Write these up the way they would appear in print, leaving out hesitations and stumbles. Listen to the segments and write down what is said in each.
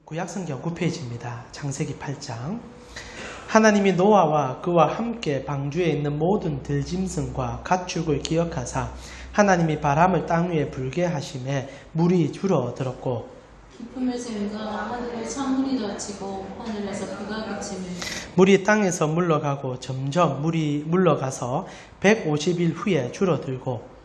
구약성경 9페이지입니다. 창세기 8장. 하나님이 노아와 그와 함께 방주에 있는 모든 들짐승과 가축을 기억하사 하나님이 바람을 땅 위에 불게 하심에 물이 줄어들었고 기쁨의 샘과 하늘에 창문이 닫히고 하늘에서 비가 그치며 물이 땅에서 물러가고 점점 물이 물러가서 150일 후에 줄어들고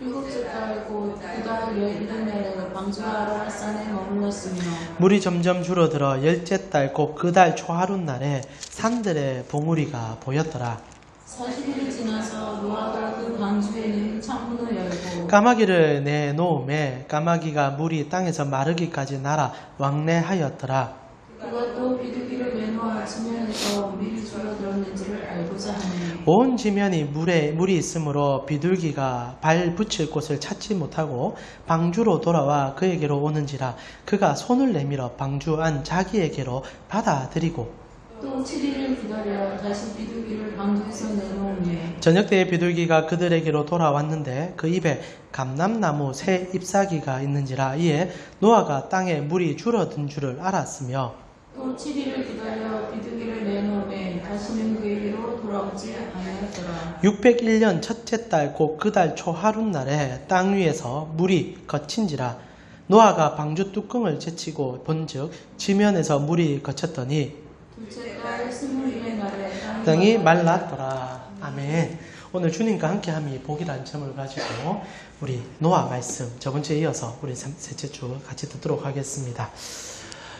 일곱째 달 곧 그달 이르내에 방주가 아라산에 머물렀으며 물이 점점 줄어들어 열째 달 곧 그달 초하룻날에 산들의 봉우리가 보였더라. 40일이 지나서 노아가 그 방주에 있는 창문을 열고 까마귀를 내놓음에 까마귀가 물이 땅에서 마르기까지 날아 왕래하였더라. 그가 또 비둘기를 내놓아 지면에서 물이 줄어들었는지를 알고자 하니 온 지면이 물이 있으므로 비둘기가 발 붙일 곳을 찾지 못하고 방주로 돌아와 그에게로 오는지라 그가 손을 내밀어 방주 안 자기에게로 받아들이고 또 7일을 기다려 다시 비둘기를 방주에서 내놓으며 저녁 때에 비둘기가 그들에게로 돌아왔는데 그 입에 감람나무 새 잎사귀가 있는지라 이에 노아가 땅에 물이 줄어든 줄을 알았으며 또 7일을 기다려 비둘기를 내놓으며 다시는 그에게로 돌아오지 아니하였더라. 601년 첫째 달 곧 그달 초하룻날에 땅 위에서 물이 거친지라 노아가 방주 뚜껑을 제치고 본즉 지면에서 물이 거쳤더니 둘째 달 20일의 날에 땅이 말랐더라. 아멘. 오늘 주님과 함께함이 복이라는 점을 가지고 우리 노아 말씀 저번 주에 이어서 우리 셋째 주 같이 듣도록 하겠습니다.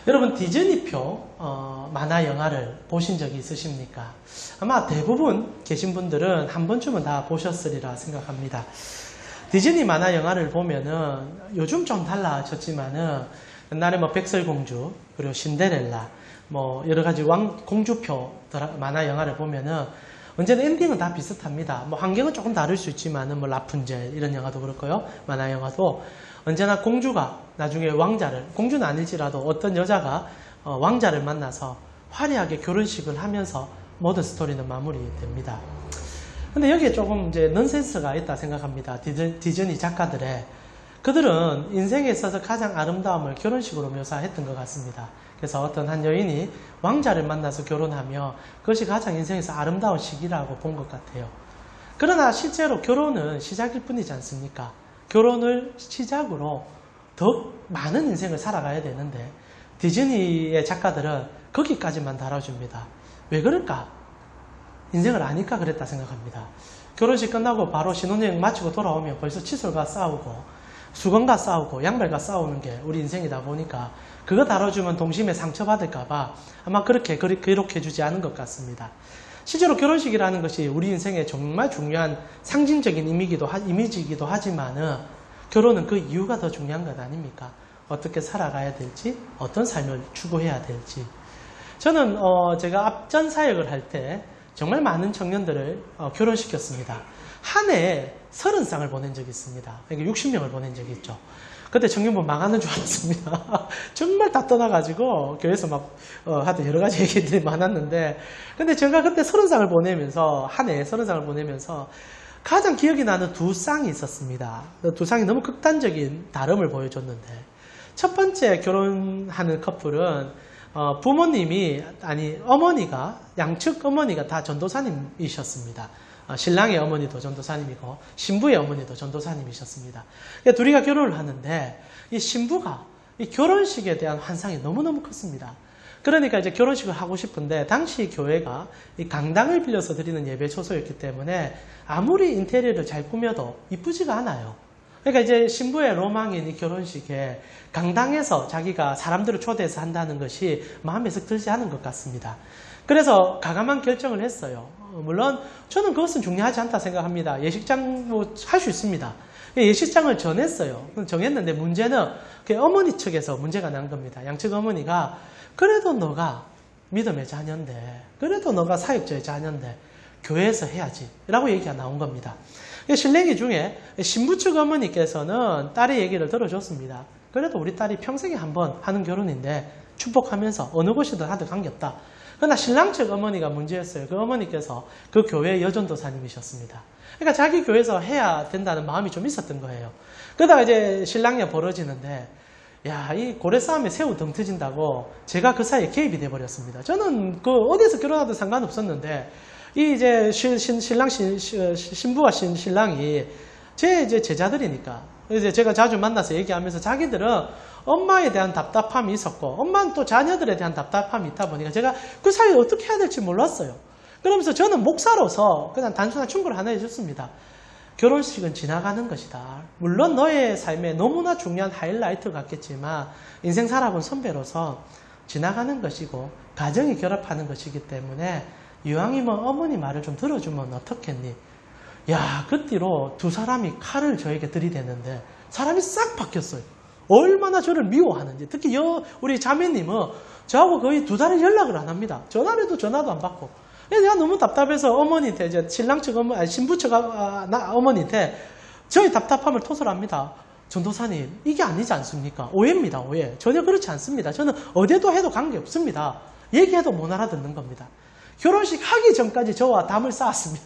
여러분 디즈니표 만화 영화를 보신 적이 있으십니까? 아마 대부분 계신 분들은 한 번쯤은 다 보셨으리라 생각합니다. 디즈니 만화 영화를 보면은 요즘 좀 달라졌지만은 옛날에 뭐 백설공주 그리고 신데렐라 뭐 여러 가지 공주표 만화 영화를 보면은 언제나 엔딩은 다 비슷합니다. 뭐 환경은 조금 다를 수 있지만은 뭐 라푼젤 이런 영화도 그렇고요. 만화 영화도 언제나 공주가 나중에 공주는 아닐지라도 어떤 여자가 왕자를 만나서 화려하게 결혼식을 하면서 모든 스토리는 마무리됩니다. 근데 여기에 조금 이제 넌센스가 있다 생각합니다. 디즈니 작가들의 그들은 인생에 있어서 가장 아름다움을 결혼식으로 묘사했던 것 같습니다. 그래서 어떤 한 여인이 왕자를 만나서 결혼하며 그것이 가장 인생에서 아름다운 시기라고 본 것 같아요. 그러나 실제로 결혼은 시작일 뿐이지 않습니까? 결혼을 시작으로 더 많은 인생을 살아가야 되는데 디즈니의 작가들은 거기까지만 다뤄줍니다. 왜 그럴까? 인생을 아니까 그랬다 생각합니다. 결혼식 끝나고 바로 신혼여행 마치고 돌아오면 벌써 칫솔과 싸우고 수건과 싸우고 양말과 싸우는 게 우리 인생이다 보니까 그거 다뤄주면 동심에 상처받을까봐 아마 그렇게 기록해주지 않은 것 같습니다. 실제로 결혼식이라는 것이 우리 인생에 정말 중요한 상징적인 이미지이기도 하지만은 결혼은 그 이유가 더 중요한 것 아닙니까? 어떻게 살아가야 될지, 어떤 삶을 추구해야 될지. 저는 제가 앞전 사역을 할 때 정말 많은 청년들을 결혼시켰습니다. 한 해에 30쌍을 보낸 적이 있습니다. 그러니까 60명을 보낸 적이 있죠. 그때 청년부 망하는 줄 알았습니다. 정말 다 떠나가지고 교회에서 막 하여튼 여러 가지 얘기들이 많았는데 근데 제가 그때 30쌍을 보내면서 한 해에 30쌍을 보내면서 가장 기억이 나는 두 쌍이 있었습니다. 두 쌍이 너무 극단적인 다름을 보여줬는데 첫 번째 결혼하는 커플은 양측 어머니가 다 전도사님이셨습니다. 신랑의 어머니도 전도사님이고 신부의 어머니도 전도사님이셨습니다. 그러니까 둘이가 결혼을 하는데 이 신부가 이 결혼식에 대한 환상이 너무너무 컸습니다. 그러니까 이제 결혼식을 하고 싶은데 당시 교회가 이 강당을 빌려서 드리는 예배 초소였기 때문에 아무리 인테리어를 잘 꾸며도 이쁘지가 않아요. 그러니까 이제 신부의 로망인 이 결혼식에 강당에서 자기가 사람들을 초대해서 한다는 것이 마음에 썩 들지 않은 것 같습니다. 그래서 가감한 결정을 했어요. 물론 저는 그것은 중요하지 않다 생각합니다. 예식장 할 수 있습니다. 예식장을 정했는데 문제는 어머니 측에서 문제가 난 겁니다. 양측 어머니가 그래도 너가 믿음의 자녀인데 그래도 너가 사역자의 자녀인데 교회에서 해야지 라고 얘기가 나온 겁니다. 신랑이 중에 신부 측 어머니께서는 딸의 얘기를 들어줬습니다. 그래도 우리 딸이 평생에 한 번 하는 결혼인데 축복하면서 어느 곳이든 하든 관계없다. 그러나 신랑 측 어머니가 문제였어요. 그 어머니께서 그 교회 여전도사님이셨습니다. 그러니까 자기 교회에서 해야 된다는 마음이 좀 있었던 거예요. 그러다가 이제 신랑이 벌어지는데 야, 이 고래 싸움에 새우 등 터진다고 제가 그 사이에 개입이 돼버렸습니다. 저는 그 어디서 결혼하든 상관없었는데, 이 이제 신부와 신랑이 제 이제 제자들이니까, 이제 제가 자주 만나서 얘기하면서 자기들은 엄마에 대한 답답함이 있었고, 엄마는 또 자녀들에 대한 답답함이 있다 보니까 제가 그 사이에 어떻게 해야 될지 몰랐어요. 그러면서 저는 목사로서 그냥 단순한 충고를 하나 해줬습니다. 결혼식은 지나가는 것이다. 물론 너의 삶에 너무나 중요한 하이라이트 같겠지만 인생 살아본 선배로서 지나가는 것이고 가정이 결합하는 것이기 때문에 이왕이면 어머니 말을 좀 들어주면 어떻겠니? 야, 그 뒤로 두 사람이 칼을 저에게 들이대는데 사람이 싹 바뀌었어요. 얼마나 저를 미워하는지. 특히 우리 자매님은 저하고 거의 2달을 연락을 안 합니다. 전화를 해도 전화도 안 받고. 내가 너무 답답해서 어머니한테, 이제 신랑 측 신부 측 어머니한테 저희 답답함을 토설합니다. 전도사님, 이게 아니지 않습니까? 오해입니다, 오해. 전혀 그렇지 않습니다. 저는 어디에도 해도 관계없습니다. 얘기해도 못 알아듣는 겁니다. 결혼식 하기 전까지 저와 담을 쌓았습니다.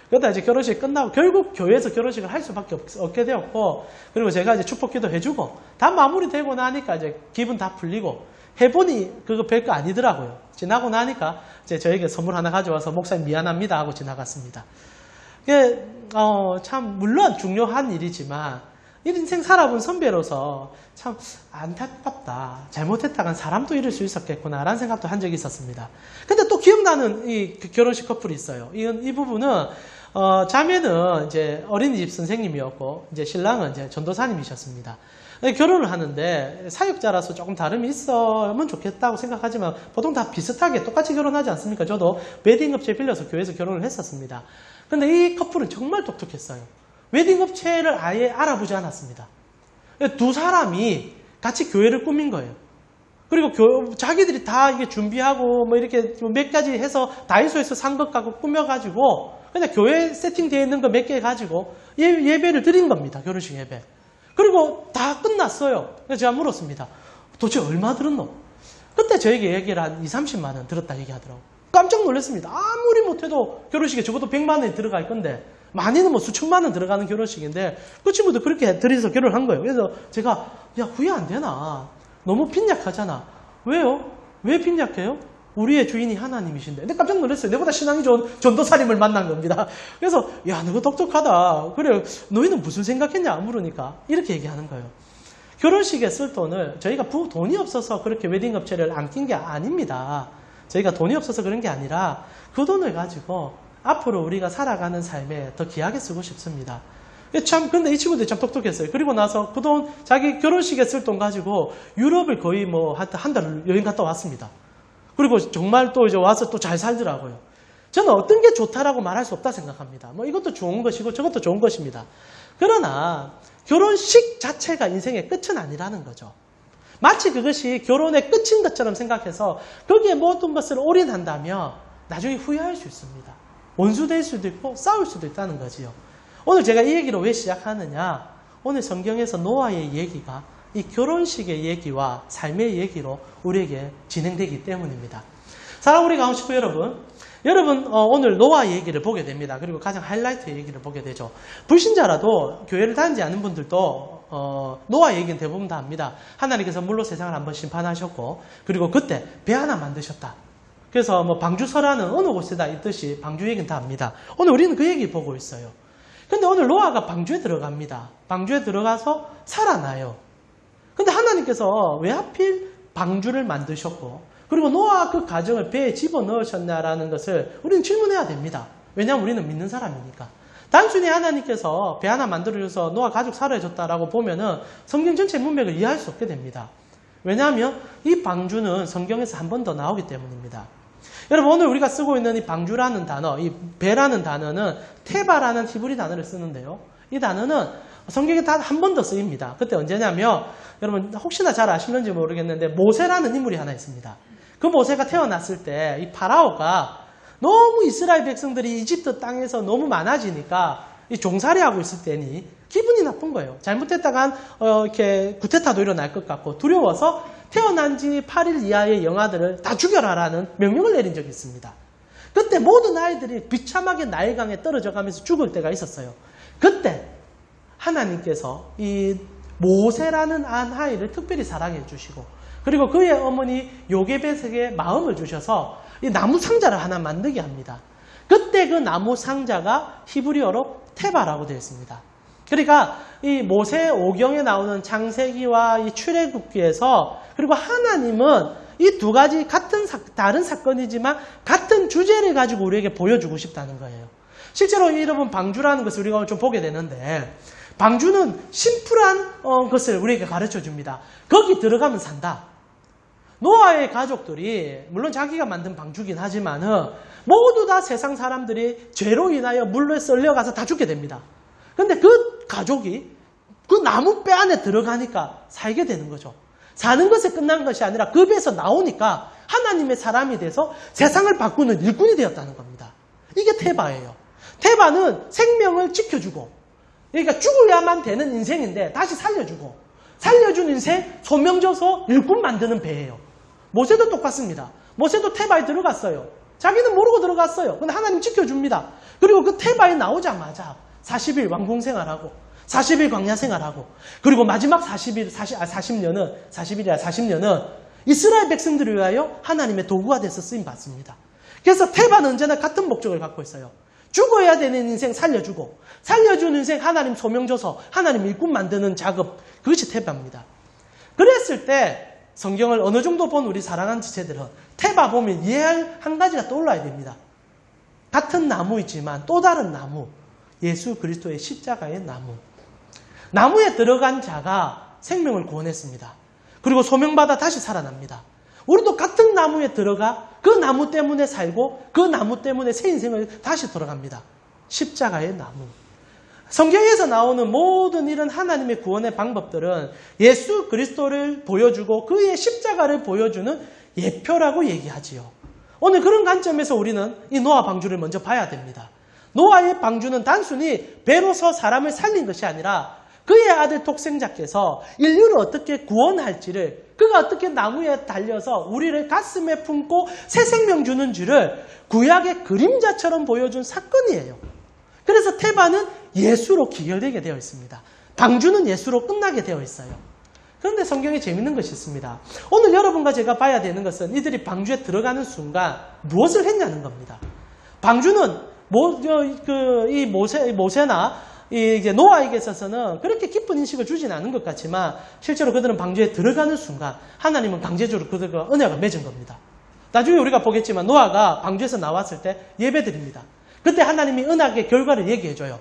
그러다 이제 결혼식 끝나고 결국 교회에서 결혼식을 할 수밖에 없게 되었고, 그리고 제가 이제 축복기도 해주고, 다 마무리되고 나니까 이제 기분 다 풀리고, 해보니 그거 별거 아니더라고요. 지나고 나니까 이제 저에게 선물 하나 가져와서 목사님 미안합니다 하고 지나갔습니다. 이게 참 물론 중요한 일이지만 인생 살아본 선배로서 참 안타깝다. 잘못했다간 사람도 잃을 수 있었겠구나라는 생각도 한 적이 있었습니다. 근데 또 기억나는 이 결혼식 커플이 있어요. 이 부분은 자매는 이제 어린이집 선생님이었고 이제 신랑은 이제 전도사님이셨습니다. 결혼을 하는데 사역자라서 조금 다름이 있으면 좋겠다고 생각하지만 보통 다 비슷하게 똑같이 결혼하지 않습니까? 저도 웨딩업체 빌려서 교회에서 결혼을 했었습니다. 근데 이 커플은 정말 독특했어요. 웨딩업체를 아예 알아보지 않았습니다. 두 사람이 같이 교회를 꾸민 거예요. 그리고 자기들이 다 이게 준비하고 뭐 이렇게 몇 가지 해서 다이소에서 산 것 갖고 꾸며가지고 그냥 교회 세팅되어 있는 거 몇 개 가지고 예배를 드린 겁니다. 결혼식 예배. 그리고 다 끝났어요. 그래서 제가 물었습니다. 도대체 얼마 들었노? 그때 저에게 얘기를 한 2, 30만 원 들었다 얘기하더라고요. 깜짝 놀랐습니다. 아무리 못해도 결혼식에 적어도 100만 원이 들어갈 건데 많이는 뭐 수천만 원 들어가는 결혼식인데 그 친구도 그렇게 들여서 결혼한 거예요. 그래서 제가 야 후회 안 되나? 너무 빈약하잖아. 왜요? 왜 빈약해요? 우리의 주인이 하나님이신데. 근데 깜짝 놀랐어요. 내보다 신앙이 좋은 전도사님을 만난 겁니다. 그래서 야 너가 똑똑하다. 그래 너희는 무슨 생각했냐 물으니까 이렇게 얘기하는 거예요. 결혼식에 쓸 돈을 저희가 돈이 없어서 그렇게 웨딩업체를 안 낀 게 아닙니다. 저희가 돈이 없어서 그런 게 아니라 그 돈을 가지고 앞으로 우리가 살아가는 삶에 더 귀하게 쓰고 싶습니다. 근데 이 친구들이 참 똑똑했어요. 그리고 나서 그 돈, 자기 결혼식에 쓸 돈 가지고 유럽을 거의 뭐 한 달 여행 갔다 왔습니다. 그리고 정말 또 이제 와서 또 잘 살더라고요. 저는 어떤 게 좋다라고 말할 수 없다 생각합니다. 뭐 이것도 좋은 것이고 저것도 좋은 것입니다. 그러나 결혼식 자체가 인생의 끝은 아니라는 거죠. 마치 그것이 결혼의 끝인 것처럼 생각해서 거기에 모든 것을 올인한다면 나중에 후회할 수 있습니다. 원수될 수도 있고 싸울 수도 있다는 거지요. 오늘 제가 이 얘기를 왜 시작하느냐? 오늘 성경에서 노아의 얘기가 이 결혼식의 얘기와 삶의 얘기로 우리에게 진행되기 때문입니다. 사랑하는 우리 가운데 여러분 오늘 노아 얘기를 보게 됩니다. 그리고 가장 하이라이트 얘기를 보게 되죠. 불신자라도 교회를 다니지 않은 분들도 노아 얘기는 대부분 다 합니다. 하나님께서 물로 세상을 한번 심판하셨고 그리고 그때 배 하나 만드셨다. 그래서 뭐 방주서라는 어느 곳에다 있듯이 방주 얘기는 다 합니다. 오늘 우리는 그 얘기 보고 있어요. 근데 오늘 노아가 방주에 들어갑니다. 방주에 들어가서 살아나요. 근데 하나님께서 왜 하필 방주를 만드셨고 그리고 노아 그 가정을 배에 집어넣으셨냐라는 것을 우리는 질문해야 됩니다. 왜냐하면 우리는 믿는 사람이니까. 단순히 하나님께서 배 하나 만들어줘서 노아 가족 살아줬다라고 보면은 성경 전체 문맥을 이해할 수 없게 됩니다. 왜냐하면 이 방주는 성경에서 한 번 더 나오기 때문입니다. 여러분 오늘 우리가 쓰고 있는 이 방주라는 단어, 이 배라는 단어는 테바라는 히브리 단어를 쓰는데요. 이 단어는 성경에 단 한 번 더 쓰입니다. 그때 언제냐면 여러분 혹시나 잘 아시는지 모르겠는데 모세라는 인물이 하나 있습니다. 그 모세가 태어났을 때 이 파라오가 너무 이스라엘 백성들이 이집트 땅에서 너무 많아지니까 이 종살이하고 있을 때니 기분이 나쁜 거예요. 잘못했다간 이렇게 구테타도 일어날 것 같고 두려워서 태어난 지 8일 이하의 영아들을 다 죽여라라는 명령을 내린 적이 있습니다. 그때 모든 아이들이 비참하게 나일강에 떨어져 가면서 죽을 때가 있었어요. 그때 하나님께서 이 모세라는 아이를 특별히 사랑해 주시고 그리고 그의 어머니 요게벳에게 마음을 주셔서 이 나무 상자를 하나 만들게 합니다. 그때 그 나무 상자가 히브리어로 테바라고 되어 있습니다. 그러니까 이 모세 오경에 나오는 창세기와 이 출애굽기에서 그리고 하나님은 이 두 가지 다른 사건이지만 같은 주제를 가지고 우리에게 보여주고 싶다는 거예요. 실제로 여러분 방주라는 것을 우리가 좀 보게 되는데 방주는 심플한 것을 우리에게 가르쳐 줍니다. 거기 들어가면 산다. 노아의 가족들이 물론 자기가 만든 방주긴 하지만은 모두 다 세상 사람들이 죄로 인하여 물로 썰려가서 다 죽게 됩니다. 근데 그 가족이 그 나무 배 안에 들어가니까 살게 되는 거죠. 사는 것에 끝난 것이 아니라 그 배에서 나오니까 하나님의 사람이 돼서 세상을 바꾸는 일꾼이 되었다는 겁니다. 이게 테바예요. 테바는 생명을 지켜주고 그러니까 죽어야만 되는 인생인데 다시 살려주고 살려준 인생 소명져서 일꾼 만드는 배예요. 모세도 똑같습니다. 모세도 테바에 들어갔어요. 자기는 모르고 들어갔어요. 근데 하나님 지켜줍니다. 그리고 그 테바에 나오자마자 40일 왕궁 생활하고 40일 광야 생활하고 그리고 마지막 40년은 이스라엘 백성들을 위하여 하나님의 도구가 돼서 쓰임 받습니다. 그래서 테바는 언제나 같은 목적을 갖고 있어요. 죽어야 되는 인생 살려주고 살려준 인생 하나님 소명줘서 하나님 일꾼 만드는 작업 그것이 테바입니다. 그랬을 때 성경을 어느 정도 본 우리 사랑하는 지체들은 테바 보면 이해할 한 가지가 떠올라야 됩니다. 같은 나무이지만 또 다른 나무 예수 그리스도의 십자가의 나무 나무에 들어간 자가 생명을 구원했습니다. 그리고 소명받아 다시 살아납니다. 우리도 같은 나무에 들어가 그 나무 때문에 살고 그 나무 때문에 새 인생을 다시 돌아갑니다. 십자가의 나무. 성경에서 나오는 모든 이런 하나님의 구원의 방법들은 예수 그리스도를 보여주고 그의 십자가를 보여주는 예표라고 얘기하지요. 오늘 그런 관점에서 우리는 이 노아 방주를 먼저 봐야 됩니다. 노아의 방주는 단순히 배로서 사람을 살린 것이 아니라 그의 아들 독생자께서 인류를 어떻게 구원할지를 그가 어떻게 나무에 달려서 우리를 가슴에 품고 새 생명 주는 줄을 구약의 그림자처럼 보여준 사건이에요. 그래서 테바는 예수로 기결되게 되어 있습니다. 방주는 예수로 끝나게 되어 있어요. 그런데 성경에 재밌는 것이 있습니다. 오늘 여러분과 제가 봐야 되는 것은 이들이 방주에 들어가는 순간 무엇을 했냐는 겁니다. 방주는 이 모세나 이제 노아에게 있어서는 그렇게 깊은 인식을 주진 않은 것 같지만 실제로 그들은 방주에 들어가는 순간 하나님은 강제적으로 그들과 언약을 맺은 겁니다. 나중에 우리가 보겠지만 노아가 방주에서 나왔을 때 예배드립니다. 그때 하나님이 언약의 결과를 얘기해줘요.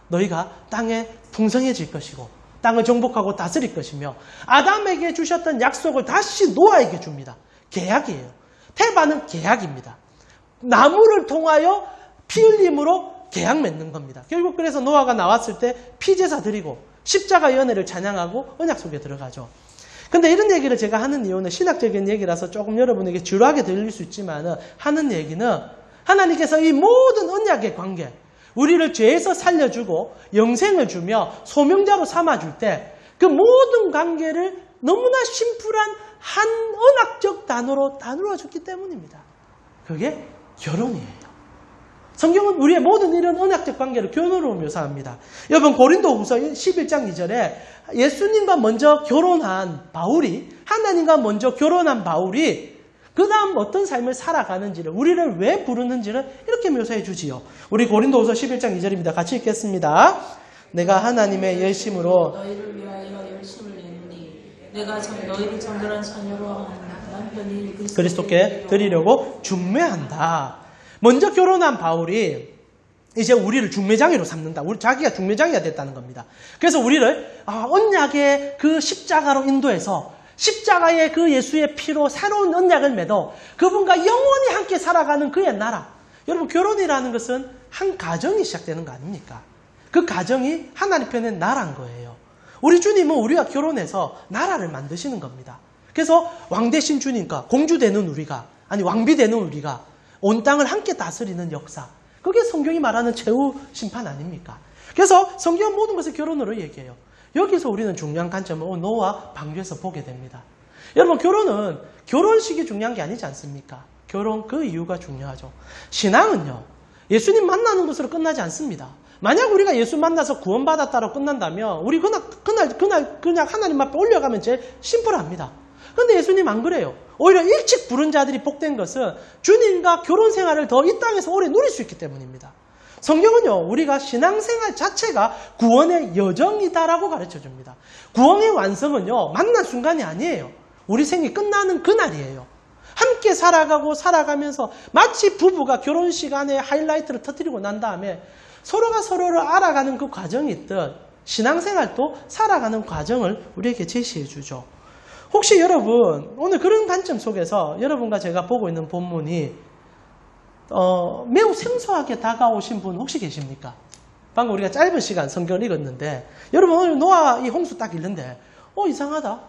너희가 땅에 풍성해질 것이고 땅을 정복하고 다스릴 것이며 아담에게 주셨던 약속을 다시 노아에게 줍니다. 계약이에요. 테바는 계약입니다. 나무를 통하여 피 흘림으로 계약 맺는 겁니다. 결국 그래서 노아가 나왔을 때 피제사 드리고 십자가의 은혜를 찬양하고 언약 속에 들어가죠. 근데 이런 얘기를 제가 하는 이유는 신학적인 얘기라서 조금 여러분에게 지루하게 들릴 수 있지만 하는 얘기는 하나님께서 이 모든 언약의 관계 우리를 죄에서 살려주고 영생을 주며 소명자로 삼아줄 때 그 모든 관계를 너무나 심플한 한 언약적 단어로 나누어 줬기 때문입니다. 그게 결혼이에요. 성경은 우리의 모든 이런 언약적 관계를 결혼으로 묘사합니다. 여러분 고린도후서 11장 2절에 예수님과 먼저 결혼한 바울이 하나님과 먼저 결혼한 바울이 그 다음 어떤 삶을 살아가는지를 우리를 왜 부르는지를 이렇게 묘사해 주지요. 우리 고린도후서 11장 2절입니다. 같이 읽겠습니다. 내가 하나님의 열심으로 너희를 위하여 열심을 내노니 내가 너희를 정결한 자녀로 남편이 그리스도께 드리려고 중매한다. 먼저 결혼한 바울이 이제 우리를 중매장이로 삼는다. 자기가 중매장이가 됐다는 겁니다. 그래서 우리를 언약의 그 십자가로 인도해서 십자가의 그 예수의 피로 새로운 언약을 맺어 그분과 영원히 함께 살아가는 그의 나라. 여러분 결혼이라는 것은 한 가정이 시작되는 거 아닙니까? 그 가정이 하나님 편의 나라인 거예요. 우리 주님은 우리와 결혼해서 나라를 만드시는 겁니다. 그래서 왕 대신 주님과 공주 되는 우리가 아니 왕비 되는 우리가 온 땅을 함께 다스리는 역사. 그게 성경이 말하는 최후 심판 아닙니까? 그래서 성경은 모든 것을 결혼으로 얘기해요. 여기서 우리는 중요한 관점을 노아 방주에서 보게 됩니다. 여러분 결혼은 결혼식이 중요한 게 아니지 않습니까? 결혼 그 이유가 중요하죠. 신앙은요. 예수님 만나는 것으로 끝나지 않습니다. 만약 우리가 예수 만나서 구원받았다로 끝난다면 우리 그냥 하나님 앞에 올려가면 제일 심플합니다. 근데 예수님 안 그래요. 오히려 일찍 부른 자들이 복된 것은 주님과 결혼 생활을 더 이 땅에서 오래 누릴 수 있기 때문입니다. 성경은요, 우리가 신앙생활 자체가 구원의 여정이다라고 가르쳐 줍니다. 구원의 완성은요, 만난 순간이 아니에요. 우리 생이 끝나는 그날이에요. 함께 살아가면서 마치 부부가 결혼식 안에 하이라이트를 터뜨리고 난 다음에 서로가 서로를 알아가는 그 과정이 있듯 신앙생활도 살아가는 과정을 우리에게 제시해 주죠. 혹시 여러분 오늘 그런 관점 속에서 여러분과 제가 보고 있는 본문이 매우 생소하게 다가오신 분 혹시 계십니까? 방금 우리가 짧은 시간 성경을 읽었는데 여러분 오늘 노아 이 홍수 딱 읽는데 이상하다.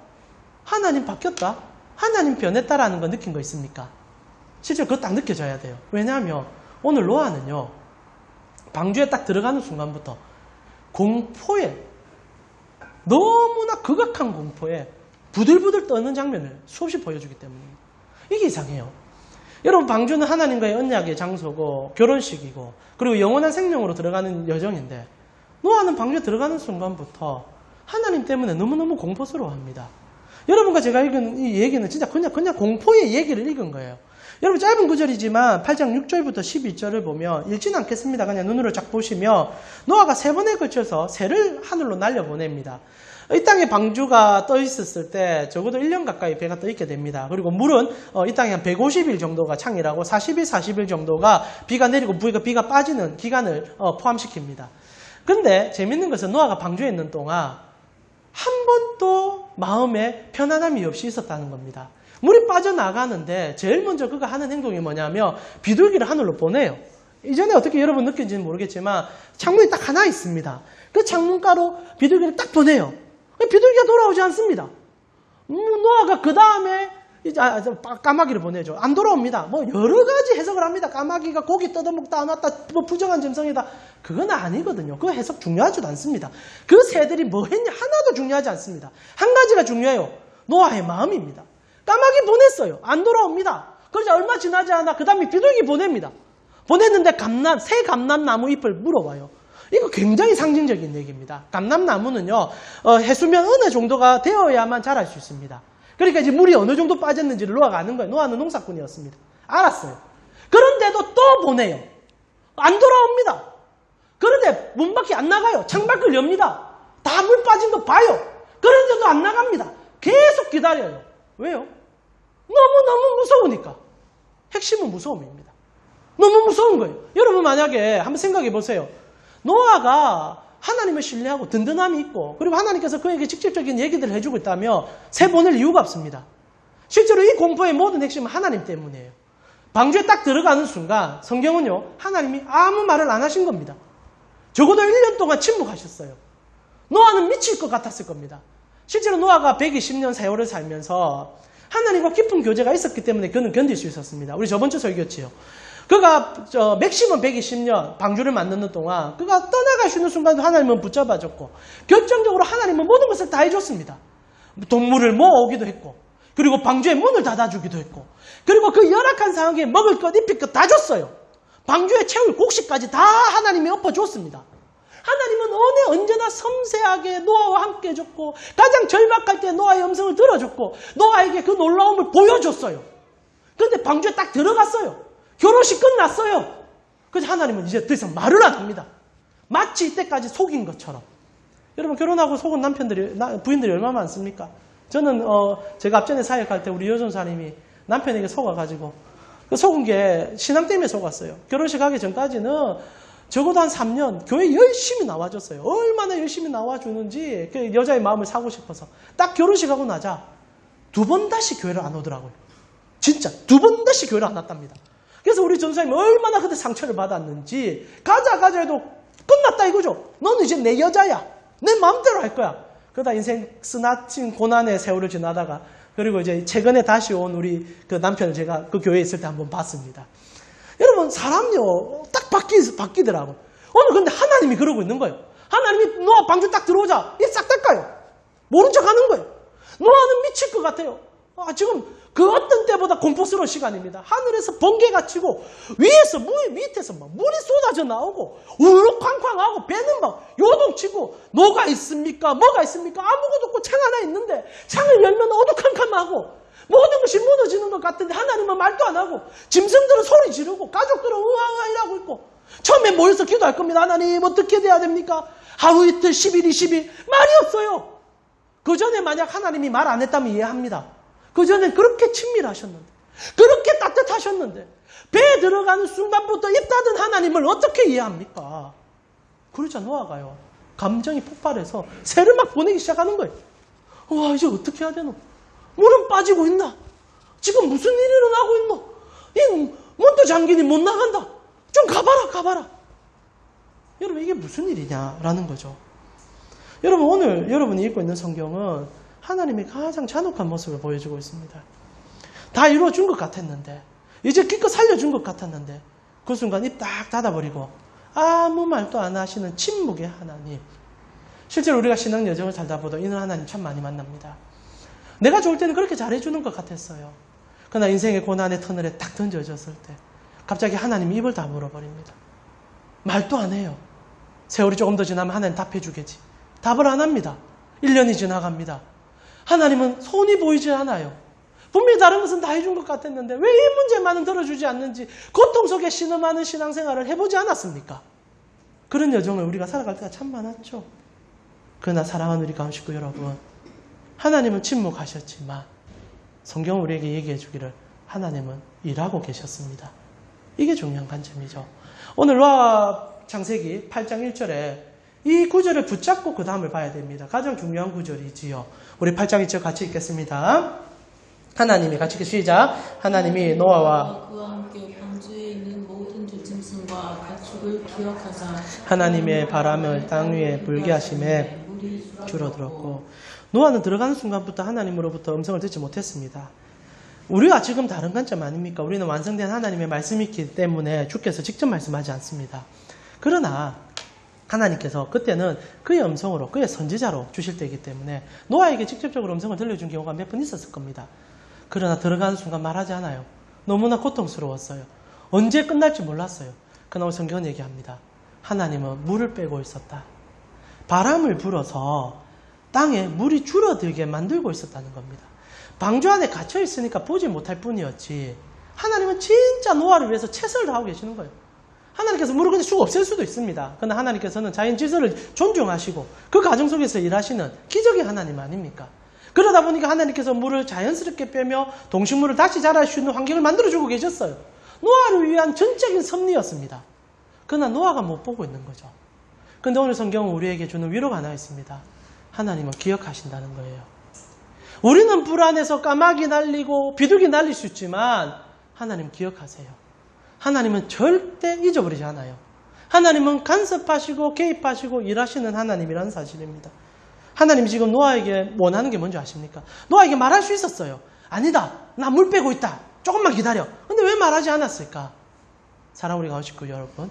하나님 바뀌었다. 하나님 변했다라는 거 느낀 거 있습니까? 실제로 그거 딱 느껴져야 돼요. 왜냐하면 오늘 노아는요. 방주에 딱 들어가는 순간부터 공포에 너무나 극악한 공포에 부들부들 떠는 장면을 수없이 보여주기 때문입니다. 이게 이상해요. 여러분 방주는 하나님과의 언약의 장소고 결혼식이고 그리고 영원한 생명으로 들어가는 여정인데 노아는 방주에 들어가는 순간부터 하나님 때문에 너무너무 공포스러워합니다. 여러분과 제가 읽은 이 얘기는 진짜 그냥 공포의 얘기를 읽은 거예요. 여러분 짧은 구절이지만 8장 6절부터 12절을 보면 읽지는 않겠습니다. 그냥 눈으로 쫙 보시면 노아가 3번에 걸쳐서 새를 하늘로 날려보냅니다. 이 땅에 방주가 떠 있었을 때 적어도 1년 가까이 배가 떠 있게 됩니다. 그리고 물은 이 땅에 한 150일 정도가 창이라고 40일, 40일 정도가 비가 내리고 비가 빠지는 기간을 포함시킵니다. 근데 재밌는 것은 노아가 방주에 있는 동안 한 번도 마음에 편안함이 없이 있었다는 겁니다. 물이 빠져나가는데 제일 먼저 그가 하는 행동이 뭐냐면 비둘기를 하늘로 보내요. 이전에 어떻게 여러분 느낀지는 모르겠지만 창문이 딱 하나 있습니다. 그 창문가로 비둘기를 딱 보내요. 비둘기가 돌아오지 않습니다. 노아가 그 다음에 까마귀를 보내죠. 안 돌아옵니다. 여러 가지 해석을 합니다. 까마귀가 고기 뜯어먹다 안 왔다, 부정한 짐승이다. 그건 아니거든요. 그 해석 중요하지도 않습니다. 그 새들이 뭐 했냐 하나도 중요하지 않습니다. 한 가지가 중요해요. 노아의 마음입니다. 까마귀 보냈어요. 안 돌아옵니다. 그러자 얼마 지나지 않아 그 다음에 비둘기 보냅니다. 보냈는데 새 감람나무 잎을 물어봐요. 이거 굉장히 상징적인 얘기입니다. 감람나무는요, 해수면 어느 정도가 되어야만 자랄 수 있습니다. 그러니까 이제 물이 어느 정도 빠졌는지를 노아가 아는 거예요. 노아는 농사꾼이었습니다. 알았어요. 그런데도 또 보내요. 안 돌아옵니다. 그런데 문 밖에 안 나가요. 창밖을 엽니다. 다 물 빠진 거 봐요. 그런데도 안 나갑니다. 계속 기다려요. 왜요? 너무너무 무서우니까. 핵심은 무서움입니다. 너무 무서운 거예요. 여러분 만약에 한번 생각해 보세요. 노아가 하나님을 신뢰하고 든든함이 있고 그리고 하나님께서 그에게 직접적인 얘기들을 해주고 있다면 새 보낼 이유가 없습니다. 실제로 이 공포의 모든 핵심은 하나님 때문이에요. 방주에 딱 들어가는 순간 성경은요. 하나님이 아무 말을 안 하신 겁니다. 적어도 1년 동안 침묵하셨어요. 노아는 미칠 것 같았을 겁니다. 실제로 노아가 120년 세월을 살면서 하나님과 깊은 교제가 있었기 때문에 그는 견딜 수 있었습니다. 우리 저번 주 설교였지요. 그가 맥시멈 120년 방주를 만드는 동안 그가 떠나갈 수 있는 순간도 하나님은 붙잡아줬고 결정적으로 하나님은 모든 것을 다 해줬습니다. 동물을 모아오기도 했고 그리고 방주의 문을 닫아주기도 했고 그리고 그 열악한 상황에 먹을 것 입힐 것 다 줬어요. 방주에 채울 곡식까지 다 하나님이 엎어줬습니다. 하나님은 언제나 섬세하게 노아와 함께 해줬고 가장 절박할 때 노아의 음성을 들어줬고 노아에게 그 놀라움을 보여줬어요. 그런데 방주에 딱 들어갔어요. 결혼식 끝났어요. 그래서 하나님은 이제 더 이상 말을 안 합니다. 마치 이때까지 속인 것처럼. 여러분 결혼하고 속은 부인들이 얼마나 많습니까? 저는 제가 앞전에 사역할 때 우리 여전사님이 남편에게 속아가지고 그 속은 게 신앙 때문에 속았어요. 결혼식 하기 전까지는 적어도 한 3년 교회 열심히 나와줬어요. 얼마나 열심히 나와주는지 그 여자의 마음을 사고 싶어서 딱 결혼식 하고 나자 2번 다시 교회를 안 오더라고요. 진짜 2번 다시 교회를 안 왔답니다. 그래서 우리 전사님이 얼마나 그때 상처를 받았는지 가자 해도 끝났다 이거죠. 너는 이제 내 여자야. 내 마음대로 할 거야. 그러다 인생 스나친 고난의 세월을 지나다가 그리고 이제 최근에 다시 온 우리 그 남편을 제가 그 교회에 있을 때 한번 봤습니다. 여러분 사람요 딱 바뀌더라고. 오늘 근데 하나님이 그러고 있는 거예요. 하나님이 노아 방주 딱 들어오자 이 싹 닦아요. 모른 척 하는 거예요. 노아는 미칠 것 같아요. 지금 그 어떤 때보다 공포스러운 시간입니다. 하늘에서 번개가 치고 위에서 밑에서 막 물이 쏟아져 나오고 우르쾅쾅하고 배는 막 요동치고 뭐가 있습니까? 아무것도 없고 창 하나 있는데 창을 열면 어두캄캄하고 모든 것이 무너지는 것 같은데 하나님은 말도 안 하고 짐승들은 소리 지르고 가족들은 우아우아 일하고 있고 처음에 모여서 기도할 겁니다. 하나님 어떻게 돼야 됩니까? 하루 이틀 10일 20일 말이 없어요. 그 전에 만약 하나님이 말 안 했다면 이해합니다. 그 전에 그렇게 친밀하셨는데 그렇게 따뜻하셨는데 배에 들어가는 순간부터 입 닫은 하나님을 어떻게 이해합니까? 그러자 노아가요. 감정이 폭발해서 새를 막 보내기 시작하는 거예요. 와 이제 어떻게 해야 되노? 물은 빠지고 있나? 지금 무슨 일이 일어나고 있노? 이 문도 잠기니 못 나간다. 좀 가봐라. 여러분 이게 무슨 일이냐라는 거죠. 여러분 오늘 여러분이 읽고 있는 성경은 하나님이 가장 잔혹한 모습을 보여주고 있습니다. 다 이루어준 것 같았는데 이제 기껏 살려준 것 같았는데 그 순간 입 딱 닫아버리고 아무 말도 안 하시는 침묵의 하나님. 실제로 우리가 신앙 여정을 살다 보다 이런 하나님 참 많이 만납니다. 내가 좋을 때는 그렇게 잘해주는 것 같았어요. 그러나 인생의 고난의 터널에 딱 던져졌을 때 갑자기 하나님이 입을 다물어버립니다. 말도 안 해요. 세월이 조금 더 지나면 하나님 답해주겠지. 답을 안 합니다. 1년이 지나갑니다. 하나님은 손이 보이지 않아요. 분명히 다른 것은 다 해준 것 같았는데 왜 이 문제만은 들어주지 않는지 고통 속에 신음하는 신앙생활을 해보지 않았습니까? 그런 여정을 우리가 살아갈 때가 참 많았죠. 그러나 사랑하는 우리 가운식구 여러분, 하나님은 침묵하셨지만 성경은 우리에게 얘기해 주기를 하나님은 일하고 계셨습니다. 이게 중요한 관점이죠. 오늘 노아 창세기 8장 1절에 이 구절을 붙잡고 그 다음을 봐야 됩니다. 가장 중요한 구절이지요. 우리 8장 1절 같이 읽겠습니다. 하나님이 같이 시작. 하나님이 노아와 그와 함께 방주에 있는 모든 들짐승과 가축을 기억하자. 하나님의 바람을 땅 위에 불게 하심에 물이 줄어들었고 노아는 들어가는 순간부터 하나님으로부터 음성을 듣지 못했습니다. 우리가 지금 다른 관점 아닙니까? 우리는 완성된 하나님의 말씀이 있기 때문에 주께서 직접 말씀하지 않습니다. 그러나 하나님께서 그때는 그의 음성으로 그의 선지자로 주실 때이기 때문에 노아에게 직접적으로 음성을 들려준 경우가 몇 번 있었을 겁니다. 그러나 들어가는 순간 말하지 않아요. 너무나 고통스러웠어요. 언제 끝날지 몰랐어요. 그러나 오늘 성경은 얘기합니다. 하나님은 물을 빼고 있었다. 바람을 불어서 땅에 물이 줄어들게 만들고 있었다는 겁니다. 방주 안에 갇혀 있으니까 보지 못할 뿐이었지 하나님은 진짜 노아를 위해서 최선을 다하고 계시는 거예요. 하나님께서 물을 그냥 쑥 없앨 수도 있습니다. 그러나 하나님께서는 자연 질서를 존중하시고 그 과정 속에서 일하시는 기적의 하나님 아닙니까? 그러다 보니까 하나님께서 물을 자연스럽게 빼며 동식물을 다시 자랄 수 있는 환경을 만들어주고 계셨어요. 노아를 위한 전적인 섭리였습니다. 그러나 노아가 못 보고 있는 거죠. 그런데 오늘 성경은 우리에게 주는 위로가 하나 있습니다. 하나님은 기억하신다는 거예요. 우리는 불안해서 까마귀 날리고 비둘기 날릴 수 있지만 하나님 기억하세요. 하나님은 절대 잊어버리지 않아요. 하나님은 간섭하시고 개입하시고 일하시는 하나님이라는 사실입니다. 하나님이 지금 노아에게 원하는 게 뭔지 아십니까? 노아에게 말할 수 있었어요. 아니다. 나 물 빼고 있다. 조금만 기다려. 근데 왜 말하지 않았을까? 사랑 우리 가우식구 여러분,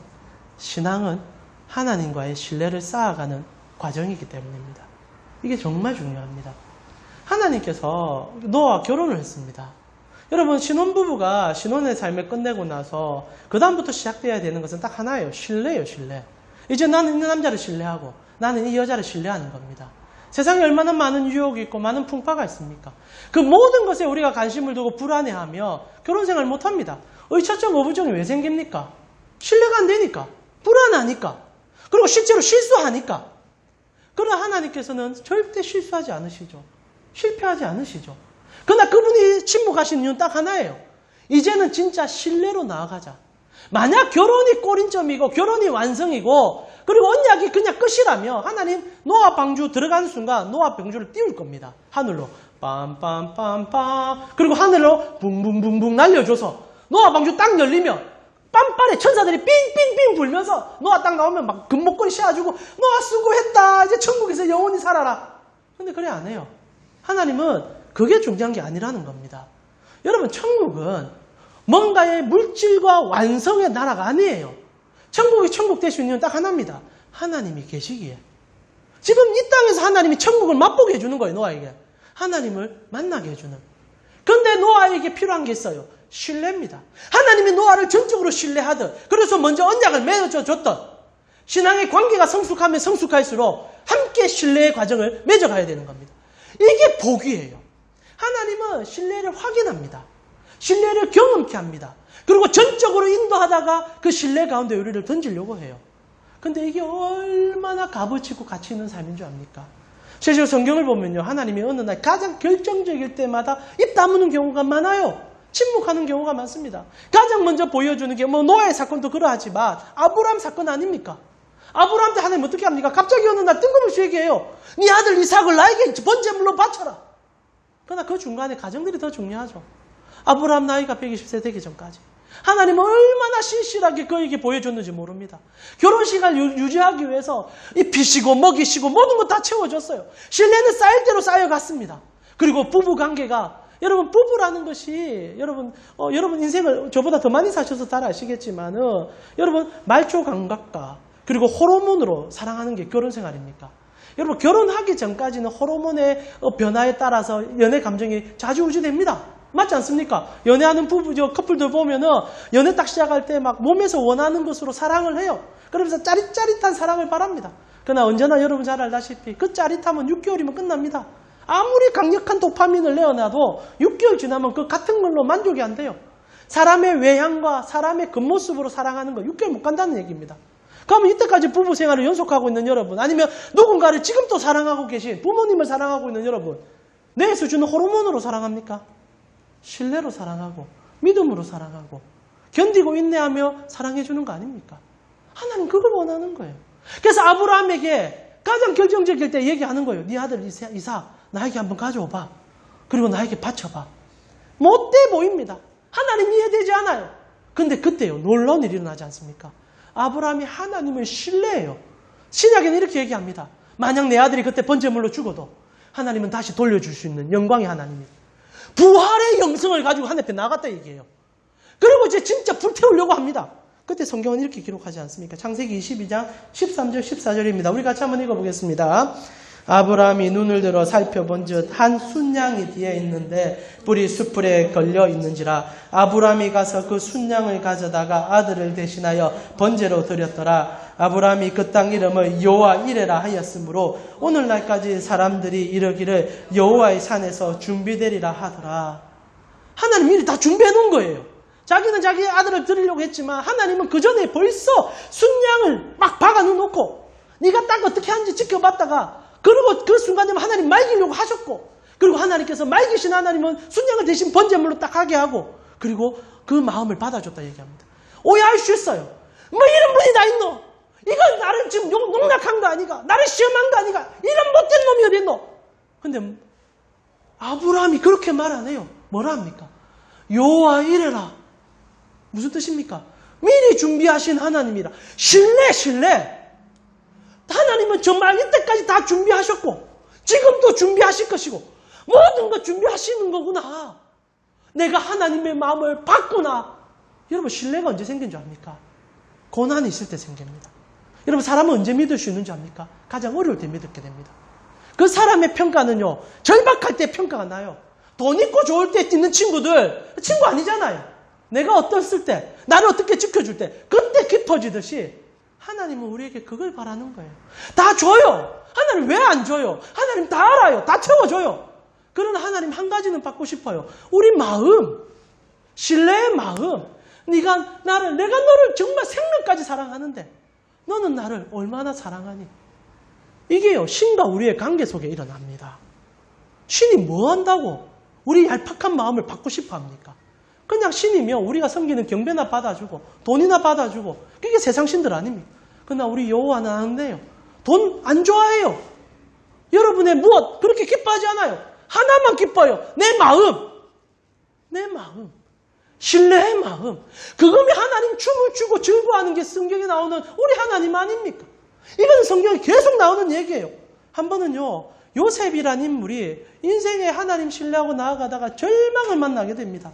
신앙은 하나님과의 신뢰를 쌓아가는 과정이기 때문입니다. 이게 정말 중요합니다. 하나님께서 노아와 결혼을 했습니다. 여러분 신혼부부가 신혼의 삶을 끝내고 나서 그 다음부터 시작되어야 되는 것은 딱 하나예요. 신뢰예요. 신뢰. 이제 나는 이 남자를 신뢰하고 나는 이 여자를 신뢰하는 겁니다. 세상에 얼마나 많은 유혹이 있고 많은 풍파가 있습니까? 그 모든 것에 우리가 관심을 두고 불안해하며 결혼생활 못합니다. 의처증 어부증이 왜 생깁니까? 신뢰가 안 되니까. 불안하니까. 그리고 실제로 실수하니까. 그러나 하나님께서는 절대 실수하지 않으시죠. 실패하지 않으시죠. 그러나 그분이 침묵하신 이유는 딱 하나예요. 이제는 진짜 신뢰로 나아가자. 만약 결혼이 꼬린점이고 결혼이 완성이고 그리고 언약이 그냥 끝이라면 하나님 노아 방주 들어가는 순간 노아 방주를 띄울 겁니다. 하늘로 빰빰빰빰 그리고 하늘로 붕붕붕붕 날려줘서 노아 방주 딱 열리면 빰빠레 천사들이 삥삥삥 불면서 노아 딱 나오면 막 금목걸이 씌워주고 노아 수고했다 이제 천국에서 영원히 살아라. 근데 그래 안 해요. 하나님은 그게 중요한 게 아니라는 겁니다. 여러분 천국은 뭔가의 물질과 완성의 나라가 아니에요. 천국이 천국 될 수 있는 이유는 딱 하나입니다. 하나님이 계시기에. 지금 이 땅에서 하나님이 천국을 맛보게 해주는 거예요. 노아에게. 하나님을 만나게 해주는. 그런데 노아에게 필요한 게 있어요. 신뢰입니다. 하나님이 노아를 전적으로 신뢰하듯 그래서 먼저 언약을 맺어줬던 신앙의 관계가 성숙하면 성숙할수록 함께 신뢰의 과정을 맺어가야 되는 겁니다. 이게 복이에요. 하나님은 신뢰를 확인합니다. 신뢰를 경험케 합니다. 그리고 전적으로 인도하다가 그 신뢰 가운데 우리를 던지려고 해요. 근데 이게 얼마나 값어치고 가치 있는 삶인 줄 압니까? 실제로 성경을 보면요. 하나님이 어느 날 가장 결정적일 때마다 입 다무는 경우가 많아요. 침묵하는 경우가 많습니다. 가장 먼저 보여주는 게 노아의 사건도 그러하지만 아브라함 사건 아닙니까? 아브라함한테 하나님 어떻게 합니까? 갑자기 어느 날 뜬금없이 얘기해요. 네 아들 이삭을 나에게 번제물로 바쳐라. 그러나 그 중간에 가정들이 더 중요하죠. 아브라함 나이가 120세 되기 전까지 하나님은 얼마나 신실하게 그에게 보여줬는지 모릅니다. 결혼식을 유지하기 위해서 입히시고 먹이시고 모든 것 다 채워줬어요. 신뢰는 쌓일 대로 쌓여갔습니다. 그리고 부부 관계가 여러분 부부라는 것이 여러분 인생을 저보다 더 많이 사셔서 잘 아시겠지만 여러분 말초 감각과 그리고 호르몬으로 사랑하는 게 결혼 생활입니까? 여러분 결혼하기 전까지는 호르몬의 변화에 따라서 연애 감정이 좌지우지됩니다. 맞지 않습니까? 연애하는 커플들 보면은 연애 딱 시작할 때 막 몸에서 원하는 것으로 사랑을 해요. 그러면서 짜릿짜릿한 사랑을 바랍니다. 그러나 언제나 여러분 잘 알다시피 그 짜릿함은 6개월이면 끝납니다. 아무리 강력한 도파민을 내어놔도 6개월 지나면 그 같은 걸로 만족이 안 돼요. 사람의 외향과 사람의 겉모습으로 사랑하는 거 6개월 못 간다는 얘기입니다. 그러면 이때까지 부부 생활을 연속하고 있는 여러분, 아니면 누군가를 지금 또 사랑하고 계신 부모님을 사랑하고 있는 여러분, 뇌에서 주는 호르몬으로 사랑합니까? 신뢰로 사랑하고 믿음으로 사랑하고 견디고 인내하며 사랑해 주는 거 아닙니까? 하나님 그걸 원하는 거예요. 그래서 아브라함에게 가장 결정적일 때 얘기하는 거예요. 네 아들 이삭 나에게 한번 가져오봐. 그리고 나에게 바쳐봐. 못돼 보입니다. 하나님 이해되지 않아요. 근데 그때요 놀라운 일이 일어나지 않습니까? 아브라함이 하나님을 신뢰해요. 신약에는 이렇게 얘기합니다. 만약 내 아들이 그때 번제물로 죽어도 하나님은 다시 돌려줄 수 있는 영광의 하나님입니다. 부활의 영성을 가지고 하나님 앞에 나갔다 얘기해요. 그리고 이제 진짜 불태우려고 합니다. 그때 성경은 이렇게 기록하지 않습니까? 창세기 22장 13절 14절입니다. 우리 같이 한번 읽어보겠습니다. 아브라함이 눈을 들어 살펴본즉 한 순양이 뒤에 있는데 뿔이 숯불에 걸려 있는지라. 아브라함이 가서 그 순양을 가져다가 아들을 대신하여 번제로 드렸더라. 아브라함이 그 땅 이름을 여호와 이레라 하였으므로 오늘날까지 사람들이 이르기를 여호와의 산에서 준비되리라 하더라. 하나님 미리 다 준비해 놓은 거예요. 자기는 자기의 아들을 드리려고 했지만 하나님은 그 전에 벌써 순양을 막 박아 놓고 네가 딱 어떻게 하는지 지켜봤다가 그리고 그 순간 되면 하나님 말기려고 하셨고 그리고 하나님께서 말기신 하나님은 순양을 대신 번제물로 딱 하게 하고 그리고 그 마음을 받아줬다 얘기합니다. 오해할 수 있어요. 뭐 이런 분이 다 있노? 이건 나를 지금 농락한 거 아니가? 나를 시험한 거 아니가? 이런 못된 놈이 어디 있노? 근데 아브라함이 그렇게 말 안 해요. 뭐라 합니까? 여호와 이레라. 무슨 뜻입니까? 미리 준비하신 하나님이라. 신뢰. 하나님은 정말 이때까지 다 준비하셨고 지금도 준비하실 것이고 모든 것 준비하시는 거구나. 내가 하나님의 마음을 받구나. 여러분 신뢰가 언제 생긴 줄 압니까? 고난이 있을 때 생깁니다. 여러분 사람은 언제 믿을 수 있는지 압니까? 가장 어려울 때 믿게 됩니다. 그 사람의 평가는요. 절박할 때 평가가 나요. 돈 있고 좋을 때 있는 친구들 친구 아니잖아요. 내가 어떻을 때 나를 어떻게 지켜줄 때 그때 깊어지듯이 하나님은 우리에게 그걸 바라는 거예요. 다 줘요. 하나님 왜 안 줘요? 하나님 다 알아요. 다 채워줘요. 그러나 하나님 한 가지는 받고 싶어요. 우리 마음, 신뢰의 마음. 내가 너를 정말 생명까지 사랑하는데 너는 나를 얼마나 사랑하니? 이게요. 신과 우리의 관계 속에 일어납니다. 신이 뭐 한다고 우리 얄팍한 마음을 받고 싶어 합니까? 그냥 신이면 우리가 섬기는 경배나 받아주고 돈이나 받아주고 그게 세상 신들 아닙니까? 그러나 우리 여호와는 안 돼요. 돈 안 좋아해요. 여러분의 무엇 그렇게 기뻐하지 않아요. 하나만 기뻐요. 내 마음. 신뢰의 마음. 그거면 하나님 춤을 추고 즐거워하는 게 성경에 나오는 우리 하나님 아닙니까? 이건 성경에 계속 나오는 얘기예요. 한 번은요. 요셉이라는 인물이 인생에 하나님 신뢰하고 나아가다가 절망을 만나게 됩니다.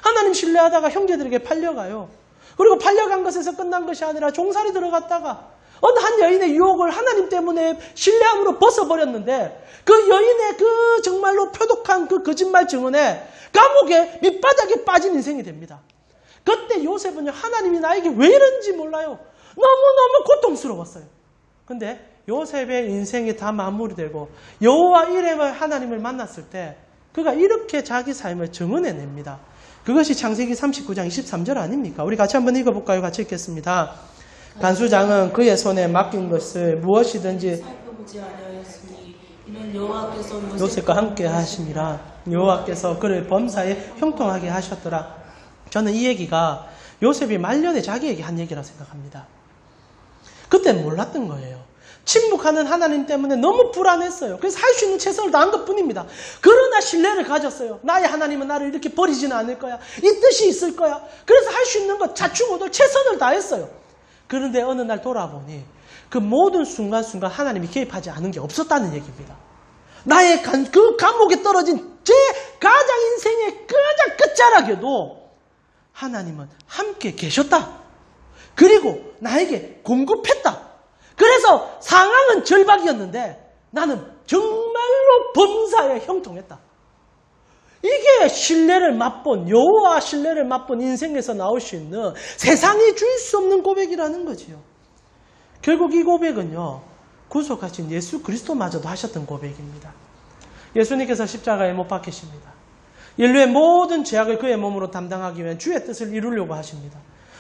하나님 신뢰하다가 형제들에게 팔려가요. 그리고 팔려간 것에서 끝난 것이 아니라 종살이 들어갔다가 어느 한 여인의 유혹을 하나님 때문에 신뢰함으로 벗어버렸는데 그 여인의 그 정말로 표독한 혹독한 그 거짓말 증언에 감옥에 밑바닥에 빠진 인생이 됩니다. 그때 요셉은요, 하나님이 나에게 왜 이런지 몰라요. 너무너무 고통스러웠어요. 근데 요셉의 인생이 다 마무리되고 여호와 이레의 하나님을 만났을 때 그가 이렇게 자기 삶을 증언해냅니다. 그것이 창세기 39장 23절 아닙니까? 우리 같이 한번 읽어볼까요? 같이 읽겠습니다. 간수장은 그의 손에 맡긴 것을 무엇이든지 살펴보지 아니하였으니 이는 여호와께서 요셉과 함께 하시니라. 여호와께서 그를 범사에 형통하게 하셨더라. 저는 이 얘기가 요셉이 말년에 자기에게 한 얘기라 생각합니다. 그때는 몰랐던 거예요. 침묵하는 하나님 때문에 너무 불안했어요. 그래서 할 수 있는 최선을 다한 것뿐입니다. 그러나 신뢰를 가졌어요. 나의 하나님은 나를 이렇게 버리지는 않을 거야. 이 뜻이 있을 거야. 그래서 할 수 있는 것 자충우돌 최선을 다했어요. 그런데 어느 날 돌아보니 그 모든 순간순간 하나님이 개입하지 않은 게 없었다는 얘기입니다. 나의 그 감옥에 떨어진 제 가장 인생의 가장 끝자락에도 하나님은 함께 계셨다. 그리고 나에게 공급했다. 그래서 상황은 절박이었는데 나는 정말로 범사에 형통했다. 이게 신뢰를 맛본, 여호와 신뢰를 맛본 인생에서 나올 수 있는 세상이 줄 수 없는 고백이라는 거지요. 결국 이 고백은요, 구속하신 예수 그리스도마저도 하셨던 고백입니다. 예수님께서 십자가에 못 박히십니다. 인류의 모든 죄악을 그의 몸으로 담당하기 위해 주의 뜻을 이루려고 하십니다.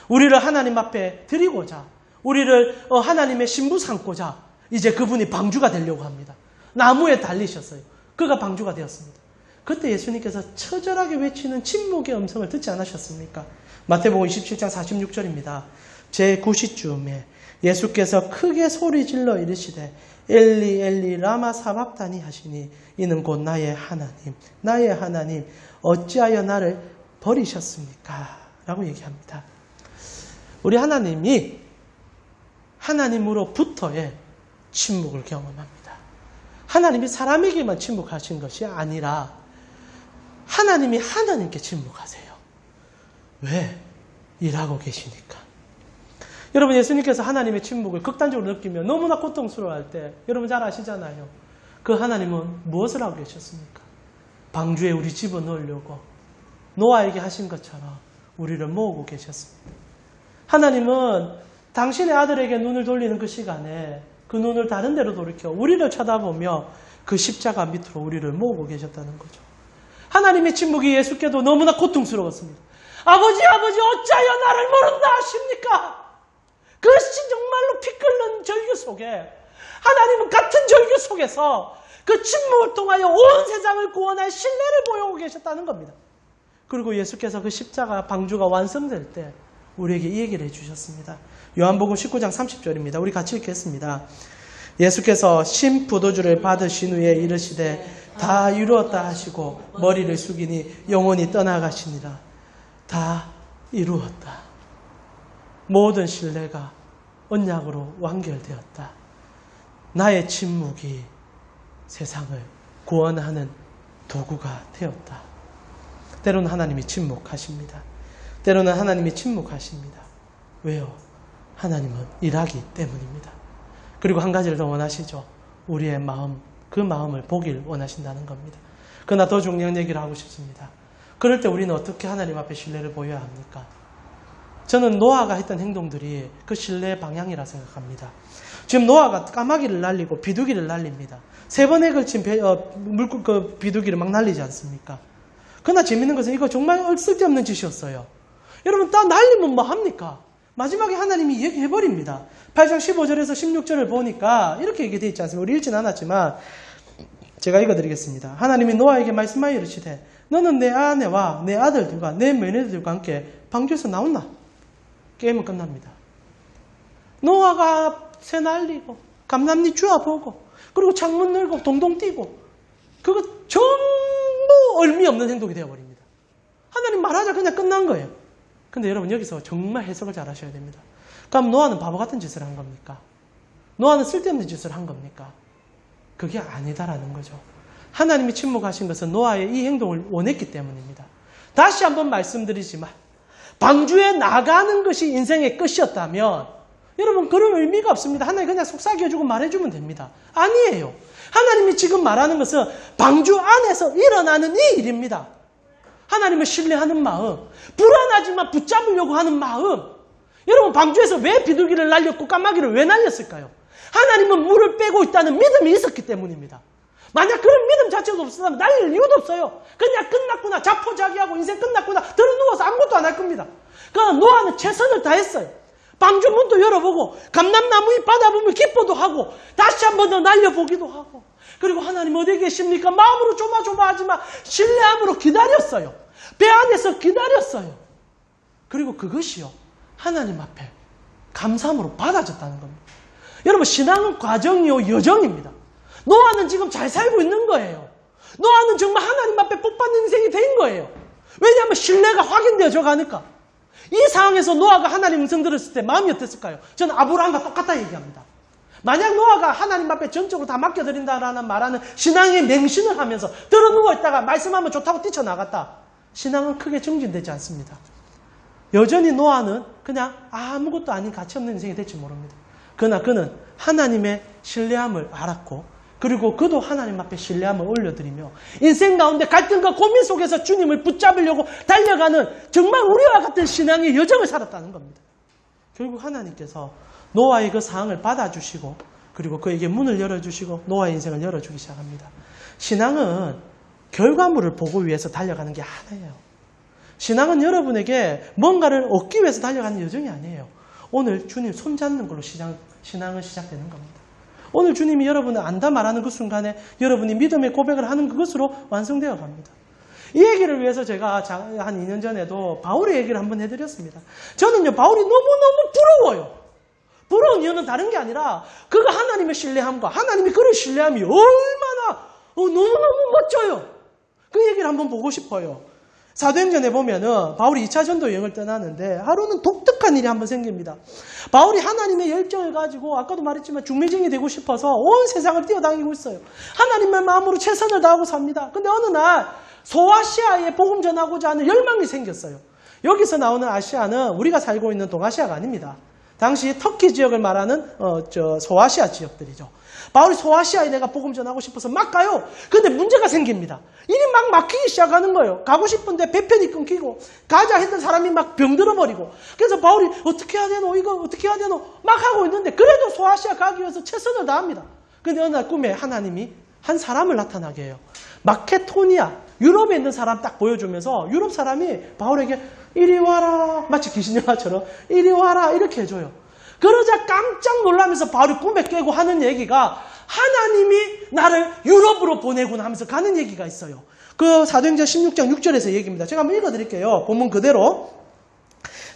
우리를 하나님 앞에 드리고자, 우리를 하나님의 신부 삼고자 이제 그분이 방주가 되려고 합니다. 나무에 달리셨어요. 그가 방주가 되었습니다. 그때 예수님께서 처절하게 외치는 침묵의 음성을 듣지 않으셨습니까? 마태복음 27장 46절입니다. 제9시쯤에 예수께서 크게 소리질러 이르시되 엘리 엘리 라마 사박다니 하시니 이는 곧 나의 하나님 어찌하여 나를 버리셨습니까? 라고 얘기합니다. 우리 하나님이 하나님으로부터의 침묵을 경험합니다. 하나님이 사람에게만 침묵하신 것이 아니라 하나님이 하나님께 침묵하세요. 왜? 일하고 계시니까. 여러분, 예수님께서 하나님의 침묵을 극단적으로 느끼며 너무나 고통스러워할 때 여러분 잘 아시잖아요. 그 하나님은 무엇을 하고 계셨습니까? 방주에 우리 집어넣으려고 노아에게 하신 것처럼 우리를 모으고 계셨습니다. 하나님은 당신의 아들에게 눈을 돌리는 그 시간에 그 눈을 다른 데로 돌이켜 우리를 쳐다보며 그 십자가 밑으로 우리를 모으고 계셨다는 거죠. 하나님의 침묵이 예수께도 너무나 고통스러웠습니다. 아버지 어찌하여 나를 모른다 하십니까? 그것이 정말로 피 끓는 절규 속에 하나님은 같은 절규 속에서 그 침묵을 통하여 온 세상을 구원할 신뢰를 보여오고 계셨다는 겁니다. 그리고 예수께서 그 십자가 방주가 완성될 때 우리에게 이 얘기를 해주셨습니다. 요한복음 19장 30절입니다. 우리 같이 읽겠습니다. 예수께서 신 포도주를 받으신 후에 이르시되 다 이루었다 하시고 머리를 숙이니 영혼이 떠나가시니라. 다 이루었다. 모든 신뢰가 언약으로 완결되었다. 나의 침묵이 세상을 구원하는 도구가 되었다. 때로는 하나님이 침묵하십니다. 때로는 하나님이 침묵하십니다. 왜요? 하나님은 일하기 때문입니다. 그리고 한 가지를 더 원하시죠. 우리의 마음, 그 마음을 보길 원하신다는 겁니다. 그러나 더 중요한 얘기를 하고 싶습니다. 그럴 때 우리는 어떻게 하나님 앞에 신뢰를 보여야 합니까? 저는 노아가 했던 행동들이 그 신뢰의 방향이라 생각합니다. 지금 노아가 까마귀를 날리고 비둘기를 날립니다. 3번에 걸친 비둘기를 막 날리지 않습니까? 그러나 재밌는 것은 이거 정말 쓸데없는 짓이었어요. 여러분, 다 날리면 뭐 합니까? 마지막에 하나님이 얘기해버립니다. 8장 15절에서 16절을 보니까 이렇게 얘기되어 있지 않습니까? 우리 읽진 않았지만 제가 읽어드리겠습니다. 하나님이 노아에게 말씀하여 이르시되 너는 내 아내와 내 아들들과 내 며느리들과 함께 방주에서 나온나? 게임은 끝납니다. 노아가 새 날리고 감람잎 주워보고 그리고 창문 열고 동동 뛰고 그거 전부 의미 없는 행동이 되어버립니다. 하나님 말하자 그냥 끝난 거예요. 근데 여러분 여기서 정말 해석을 잘 하셔야 됩니다. 그럼 노아는 바보 같은 짓을 한 겁니까? 노아는 쓸데없는 짓을 한 겁니까? 그게 아니다라는 거죠. 하나님이 침묵하신 것은 노아의 이 행동을 원했기 때문입니다. 다시 한번 말씀드리지만 방주에 나가는 것이 인생의 끝이었다면 여러분 그런 의미가 없습니다. 하나님 그냥 속삭여주고 말해주면 됩니다. 아니에요. 하나님이 지금 말하는 것은 방주 안에서 일어나는 이 일입니다. 하나님을 신뢰하는 마음, 불안하지만 붙잡으려고 하는 마음. 여러분 방주에서 왜 비둘기를 날렸고 까마귀를 왜 날렸을까요? 하나님은 물을 빼고 있다는 믿음이 있었기 때문입니다. 만약 그런 믿음 자체가 없었다면 날릴 이유도 없어요. 그냥 끝났구나, 자포자기하고 인생 끝났구나, 들어누워서 아무것도 안 할 겁니다. 그러나 노아는 최선을 다했어요. 방주 문도 열어보고 감람나무 잎 받아보면 기뻐도 하고 다시 한 번 더 날려보기도 하고, 그리고 하나님 어디 계십니까? 마음으로 조마조마하지만 신뢰함으로 기다렸어요. 배 안에서 기다렸어요. 그리고 그것이요 하나님 앞에 감사함으로 받아졌다는 겁니다. 여러분 신앙은 과정이요 여정입니다. 노아는 지금 잘 살고 있는 거예요. 노아는 정말 하나님 앞에 복받는 인생이 된 거예요. 왜냐하면 신뢰가 확인되어져 가니까. 이 상황에서 노아가 하나님 음성 들었을 때 마음이 어땠을까요? 저는 아브라함과 똑같다 얘기합니다. 만약 노아가 하나님 앞에 전적으로 다 맡겨드린다라는 말하는 신앙의 맹신을 하면서 들어 누워있다가 말씀하면 좋다고 뛰쳐나갔다. 신앙은 크게 증진되지 않습니다. 여전히 노아는 그냥 아무것도 아닌 가치없는 인생이 될지 모릅니다. 그러나 그는 하나님의 신뢰함을 알았고, 그리고 그도 하나님 앞에 신뢰함을 올려드리며 인생 가운데 갈등과 고민 속에서 주님을 붙잡으려고 달려가는 정말 우리와 같은 신앙의 여정을 살았다는 겁니다. 결국 하나님께서 노아의 그 상황을 받아주시고 그리고 그에게 문을 열어주시고 노아의 인생을 열어주기 시작합니다. 신앙은 결과물을 보고 위해서 달려가는 게 하나예요. 신앙은 여러분에게 뭔가를 얻기 위해서 달려가는 여정이 아니에요. 오늘 주님 손잡는 걸로 신앙은 시작되는 겁니다. 오늘 주님이 여러분을 안다 말하는 그 순간에 여러분이 믿음의 고백을 하는 그것으로 완성되어 갑니다. 이 얘기를 위해서 제가 한 2년 전에도 바울의 얘기를 한번 해드렸습니다. 저는요 바울이 너무너무 부러워요. 부러운 이유는 다른 게 아니라 그가 하나님의 신뢰함과 하나님이 그를 신뢰함이 얼마나 너무너무 멋져요. 그 얘기를 한번 보고 싶어요. 사도행전에 보면은 바울이 2차 전도 여행을 떠나는데 하루는 독특한 일이 한번 생깁니다. 바울이 하나님의 열정을 가지고 아까도 말했지만 중매쟁이 되고 싶어서 온 세상을 뛰어다니고 있어요. 하나님의 마음으로 최선을 다하고 삽니다. 근데 어느 날 소아시아에 복음 전하고자 하는 열망이 생겼어요. 여기서 나오는 아시아는 우리가 살고 있는 동아시아가 아닙니다. 당시 터키 지역을 말하는 소아시아 지역들이죠. 바울이 소아시아에 내가 복음 전하고 싶어서 막 가요. 근데 문제가 생깁니다. 일이 막 막히기 시작하는 거예요. 가고 싶은데 배편이 끊기고 가자 했던 사람이 막 병들어 버리고. 그래서 바울이 어떻게 해야 되노? 이거 어떻게 해야 되노? 막 하고 있는데 그래도 소아시아 가기 위해서 최선을 다합니다. 근데 어느 날 꿈에 하나님이 한 사람을 나타나게 해요. 마케도니아, 유럽에 있는 사람 딱 보여주면서 유럽 사람이 바울에게 이리 와라, 마치 귀신 영화처럼 이리 와라 이렇게 해줘요. 그러자 깜짝 놀라면서 바울이 꿈에 깨고 하는 얘기가 하나님이 나를 유럽으로 보내구나 하면서 가는 얘기가 있어요. 그 사도행전 16장 6절에서 얘기입니다. 제가 한번 읽어드릴게요. 본문 그대로.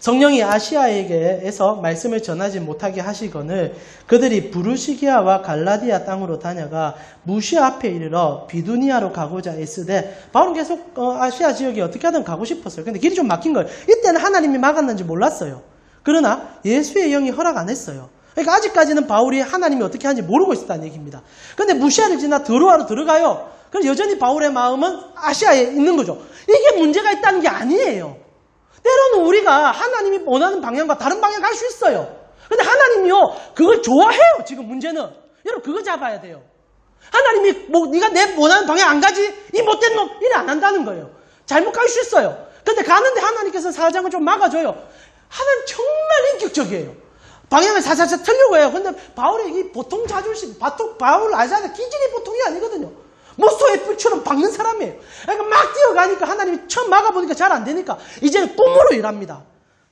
성령이 아시아에게서 말씀을 전하지 못하게 하시거늘 그들이 부르시기아와 갈라디아 땅으로 다녀가 무시아 앞에 이르러 비두니아로 가고자 애쓰되 바울은 계속 아시아 지역에 어떻게 하든 가고 싶었어요. 근데 길이 좀 막힌 거예요. 이때는 하나님이 막았는지 몰랐어요. 그러나 예수의 영이 허락 안 했어요. 그러니까 아직까지는 바울이 하나님이 어떻게 하는지 모르고 있었다는 얘기입니다. 근데 무시아를 지나 드로아로 들어가요. 그럼 여전히 바울의 마음은 아시아에 있는 거죠. 이게 문제가 있다는 게 아니에요. 때로는 우리가 하나님이 원하는 방향과 다른 방향 갈 수 있어요. 근데 하나님이요 그걸 좋아해요. 지금 문제는 여러분 그거 잡아야 돼요. 하나님이 네가 내 원하는 방향 안 가지? 이 못된 놈 이래 안 한다는 거예요. 잘못 갈 수 있어요. 근데 가는데 하나님께서 사장을 좀 막아줘요. 하나님 정말 인격적이에요. 방향을 사사사 틀려고 해요. 근데 바울의 이 보통 자존심, 바울 알잖아요. 기질이 보통이 아니거든요. 모소의 뿔처럼 박는 사람이에요. 그러니까 막 뛰어가니까 하나님이 처음 막아보니까 잘 안 되니까 이제는 꿈으로 일합니다.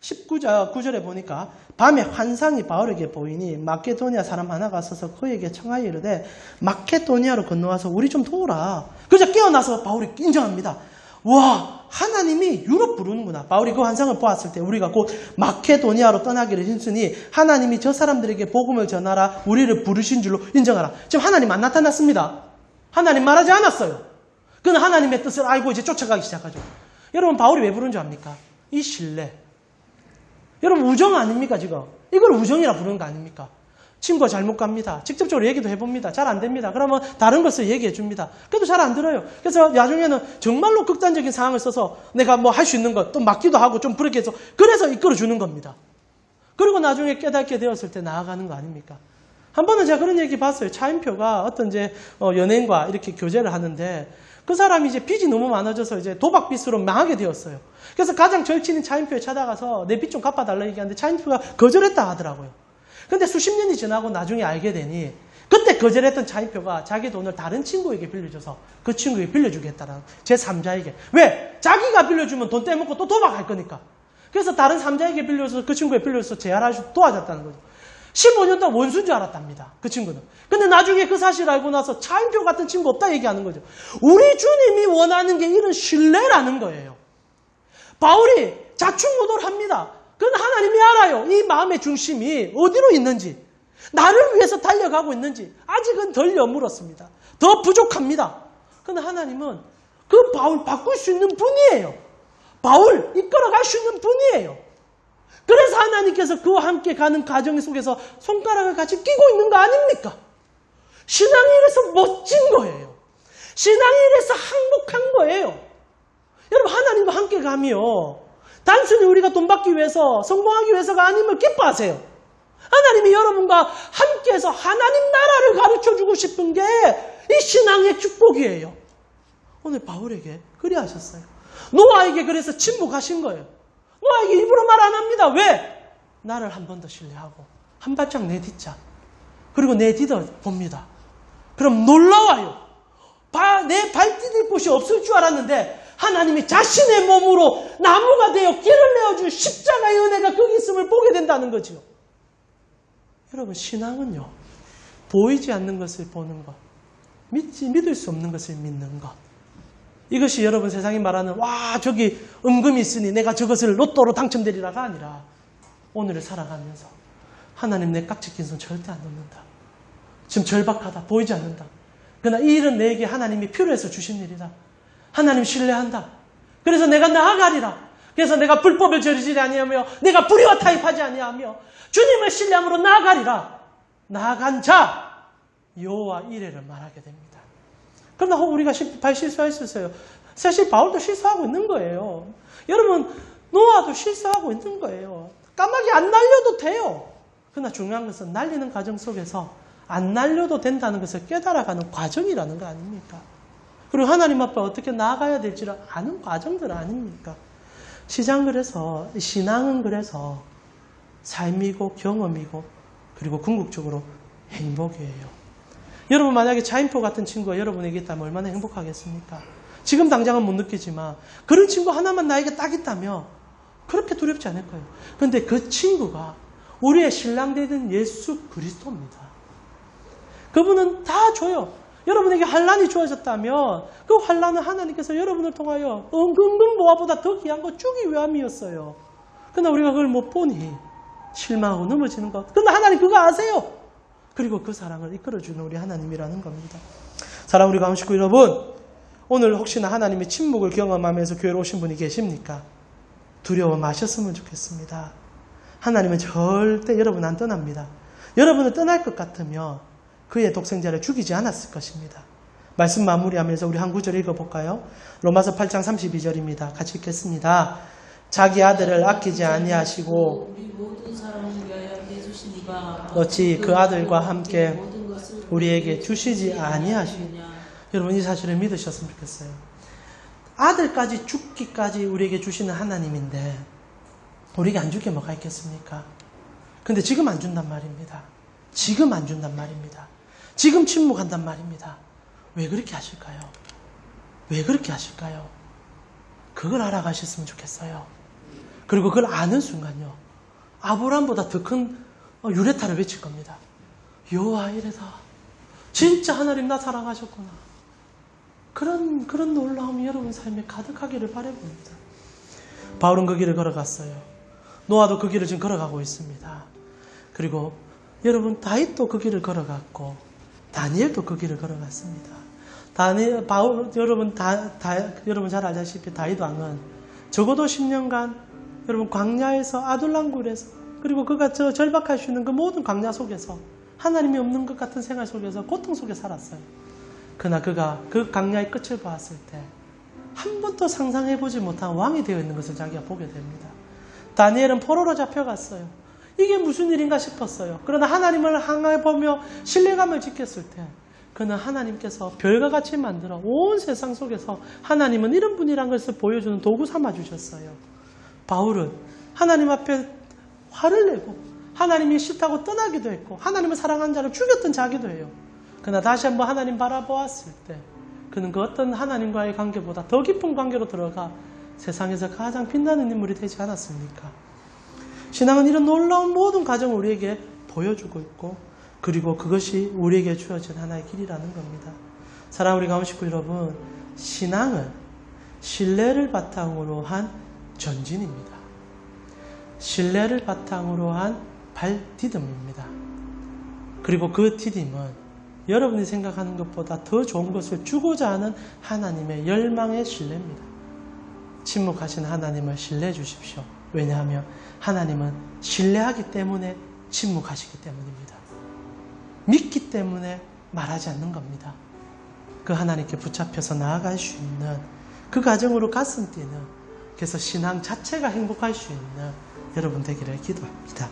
9절에 보니까 밤에 환상이 바울에게 보이니 마케도니아 사람 하나가 서서 그에게 청하여 이르되 마케도니아로 건너와서 우리 좀 도우라. 그래서 깨어나서 바울이 인정합니다. 와, 하나님이 유럽 부르는구나. 바울이 그 환상을 보았을 때 우리가 곧 마케도니아로 떠나기를 힘쓰니 하나님이 저 사람들에게 복음을 전하라 우리를 부르신 줄로 인정하라. 지금 하나님 안 나타났습니다. 하나님 말하지 않았어요. 그는 하나님의 뜻을 알고 이제 쫓아가기 시작하죠. 여러분 바울이 왜 부른 줄 압니까? 이 신뢰. 여러분 우정 아닙니까 지금? 이걸 우정이라 부르는 거 아닙니까? 친구가 잘못 갑니다. 직접적으로 얘기도 해봅니다. 잘 안 됩니다. 그러면 다른 것을 얘기해 줍니다. 그래도 잘 안 들어요. 그래서 나중에는 정말로 극단적인 상황을 써서 내가 뭐 할 수 있는 것 또 맡기도 하고 좀 부르게 해서 그래서 이끌어 주는 겁니다. 그리고 나중에 깨닫게 되었을 때 나아가는 거 아닙니까? 한 번은 제가 그런 얘기 봤어요. 차인표가 어떤 이제 연예인과 이렇게 교제를 하는데 그 사람이 이제 빚이 너무 많아져서 이제 도박빚으로 망하게 되었어요. 그래서 가장 절친인 차인표에 찾아가서 내 빚 좀 갚아달라 얘기하는데 차인표가 거절했다 하더라고요. 근데 수십 년이 지나고 나중에 알게 되니 그때 거절했던 차인표가 자기 돈을 다른 친구에게 빌려줘서 그 친구에게 빌려주겠다라는 제3자에게. 왜? 자기가 빌려주면 돈 떼먹고 또 도박할 거니까. 그래서 다른 3자에게 빌려줘서 그 친구에 빌려줘서 재활할 수 도와줬다는 거죠. 15년 동안 원수인 줄 알았답니다. 그 친구는. 근데 나중에 그 사실을 알고 나서 차인표 같은 친구 없다 얘기하는 거죠. 우리 주님이 원하는 게 이런 신뢰라는 거예요. 바울이 자충우돌 합니다. 그건 하나님이 알아요. 이 마음의 중심이 어디로 있는지. 나를 위해서 달려가고 있는지. 아직은 덜 여물었습니다. 더 부족합니다. 그런데 하나님은 그 바울 바꿀 수 있는 분이에요. 바울 이끌어갈 수 있는 분이에요. 그래서 하나님께서 그와 함께 가는 과정 속에서 손가락을 같이 끼고 있는 거 아닙니까? 신앙이 이래서 멋진 거예요. 신앙이 이래서 행복한 거예요. 여러분 하나님과 함께 가며 단순히 우리가 돈 받기 위해서 성공하기 위해서가 아님을 기뻐하세요. 하나님이 여러분과 함께해서 하나님 나라를 가르쳐주고 싶은 게 이 신앙의 축복이에요. 오늘 바울에게 그리하셨어요. 노아에게 그래서 침묵하신 거예요. 노아에게 입으로 말 안 합니다. 왜? 나를 한 번 더 신뢰하고 한 발짝 내딛자. 그리고 내딛어 봅니다. 그럼 놀라워요. 내 발디딜 곳이 없을 줄 알았는데 하나님이 자신의 몸으로 나무가 되어 길을 내어준 십자가의 은혜가 거기 있음을 보게 된다는 거지요. 여러분 신앙은요. 보이지 않는 것을 보는 것. 믿을 수 없는 것을 믿는 것. 이것이 여러분 세상이 말하는 와 저기 은금이 있으니 내가 저것을 로또로 당첨되리라가 아니라 오늘을 살아가면서 하나님 내 깍지 낀 손 절대 안 놓는다. 지금 절박하다. 보이지 않는다. 그러나 이 일은 내게 하나님이 필요해서 주신 일이다. 하나님 신뢰한다. 그래서 내가 나아가리라. 그래서 내가 불법을 저지르지 아니하며 내가 불의와 타협하지 아니하며 주님을 신뢰함으로 나아가리라. 나아간 자 여호와 이레를 말하게 됩니다. 그러나 우리가 실수할 수 있어요. 사실 바울도 실수하고 있는 거예요. 여러분 노아도 실수하고 있는 거예요. 까마귀 안 날려도 돼요. 그러나 중요한 것은 날리는 과정 속에서 안 날려도 된다는 것을 깨달아가는 과정이라는 거 아닙니까? 그리고 하나님 앞에 어떻게 나아가야 될지를 아는 과정들 아닙니까? 신앙은 그래서 삶이고 경험이고 그리고 궁극적으로 행복이에요. 여러분 만약에 차인표 같은 친구가 여러분에게 있다면 얼마나 행복하겠습니까? 지금 당장은 못 느끼지만 그런 친구 하나만 나에게 딱 있다면 그렇게 두렵지 않을 거예요. 그런데 그 친구가 우리의 신랑되는 예수 그리스도입니다. 그분은 다 줘요. 여러분에게 환란이 주어졌다면 그 환란은 하나님께서 여러분을 통하여 은근 보화보다 더 귀한 거 주기 위함이었어요. 그러나 우리가 그걸 못 보니 실망하고 넘어지는 것. 그러나 하나님 그거 아세요. 그리고 그 사랑을 이끌어주는 우리 하나님이라는 겁니다. 사랑하는 우리 가운식구 여러분, 오늘 혹시나 하나님의 침묵을 경험하면서 교회로 오신 분이 계십니까? 두려워 마셨으면 좋겠습니다. 하나님은 절대 여러분 안 떠납니다. 여러분을 떠날 것 같으면 그의 독생자를 죽이지 않았을 것입니다. 말씀 마무리하면서 우리 한 구절 읽어볼까요? 로마서 8장 32절입니다. 같이 읽겠습니다. 자기 아들을 아끼지 아니하시고 우리 모든 사람을 위하여 내주시니가 어찌 그 아들과 함께 우리에게 주시지 아니하시냐. 여러분 이 사실을 믿으셨으면 좋겠어요. 아들까지 죽기까지 우리에게 주시는 하나님인데 우리에게 안 주게 뭐가 있겠습니까? 근데 지금 안 준단 말입니다. 지금 안 준단 말입니다. 지금 침묵한단 말입니다. 왜 그렇게 하실까요? 왜 그렇게 하실까요? 그걸 알아가셨으면 좋겠어요. 그리고 그걸 아는 순간요. 아브라함보다 더 큰 유레타를 외칠 겁니다. 여호와 이레다. 진짜 하나님 나 사랑하셨구나. 그런 놀라움이 여러분 삶에 가득하기를 바라봅니다. 바울은 그 길을 걸어갔어요. 노아도 그 길을 지금 걸어가고 있습니다. 그리고 여러분 다윗도 그 길을 걸어갔고 다니엘도 그 길을 걸어갔습니다. 여러분 잘 알다시피 다윗 왕은 적어도 10년간 여러분 광야에서 아둘람굴에서 그리고 그가 절박할 수 있는 그 모든 광야 속에서 하나님이 없는 것 같은 생활 속에서 고통 속에 살았어요. 그러나 그가 그 광야의 끝을 봤을 때 한 번도 상상해보지 못한 왕이 되어 있는 것을 자기가 보게 됩니다. 다니엘은 포로로 잡혀갔어요. 이게 무슨 일인가 싶었어요. 그러나 하나님을 향해 보며 신뢰감을 지켰을 때 그는 하나님께서 별과 같이 만들어 온 세상 속에서 하나님은 이런 분이란 것을 보여주는 도구 삼아 주셨어요. 바울은 하나님 앞에 화를 내고 하나님이 싫다고 떠나기도 했고 하나님을 사랑하는 자를 죽였던 자기도 해요. 그러나 다시 한번 하나님 바라보았을 때 그는 그 어떤 하나님과의 관계보다 더 깊은 관계로 들어가 세상에서 가장 빛나는 인물이 되지 않았습니까? 신앙은 이런 놀라운 모든 과정을 우리에게 보여주고 있고 그리고 그것이 우리에게 주어진 하나의 길이라는 겁니다. 사랑하는 우리 가운식구 여러분, 신앙은 신뢰를 바탕으로 한 전진입니다. 신뢰를 바탕으로 한 발디딤입니다. 그리고 그 디딤은 여러분이 생각하는 것보다 더 좋은 것을 주고자 하는 하나님의 열망의 신뢰입니다. 침묵하신 하나님을 신뢰해 주십시오. 왜냐하면 하나님은 신뢰하기 때문에 침묵하시기 때문입니다. 믿기 때문에 말하지 않는 겁니다. 그 하나님께 붙잡혀서 나아갈 수 있는 그 과정으로 가슴 뛰는 그래서 신앙 자체가 행복할 수 있는 여러분 되기를 기도합니다.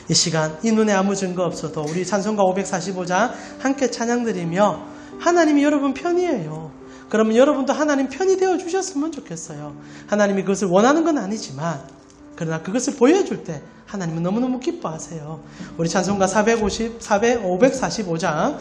이 시간 이 눈에 아무 증거 없어도 우리 찬송가 545장 함께 찬양드리며 하나님이 여러분 편이에요. 그러면 여러분도 하나님 편이 되어 주셨으면 좋겠어요. 하나님이 그것을 원하는 건 아니지만 그러나 그것을 보여줄 때 하나님은 너무너무 기뻐하세요. 우리 찬송가 545장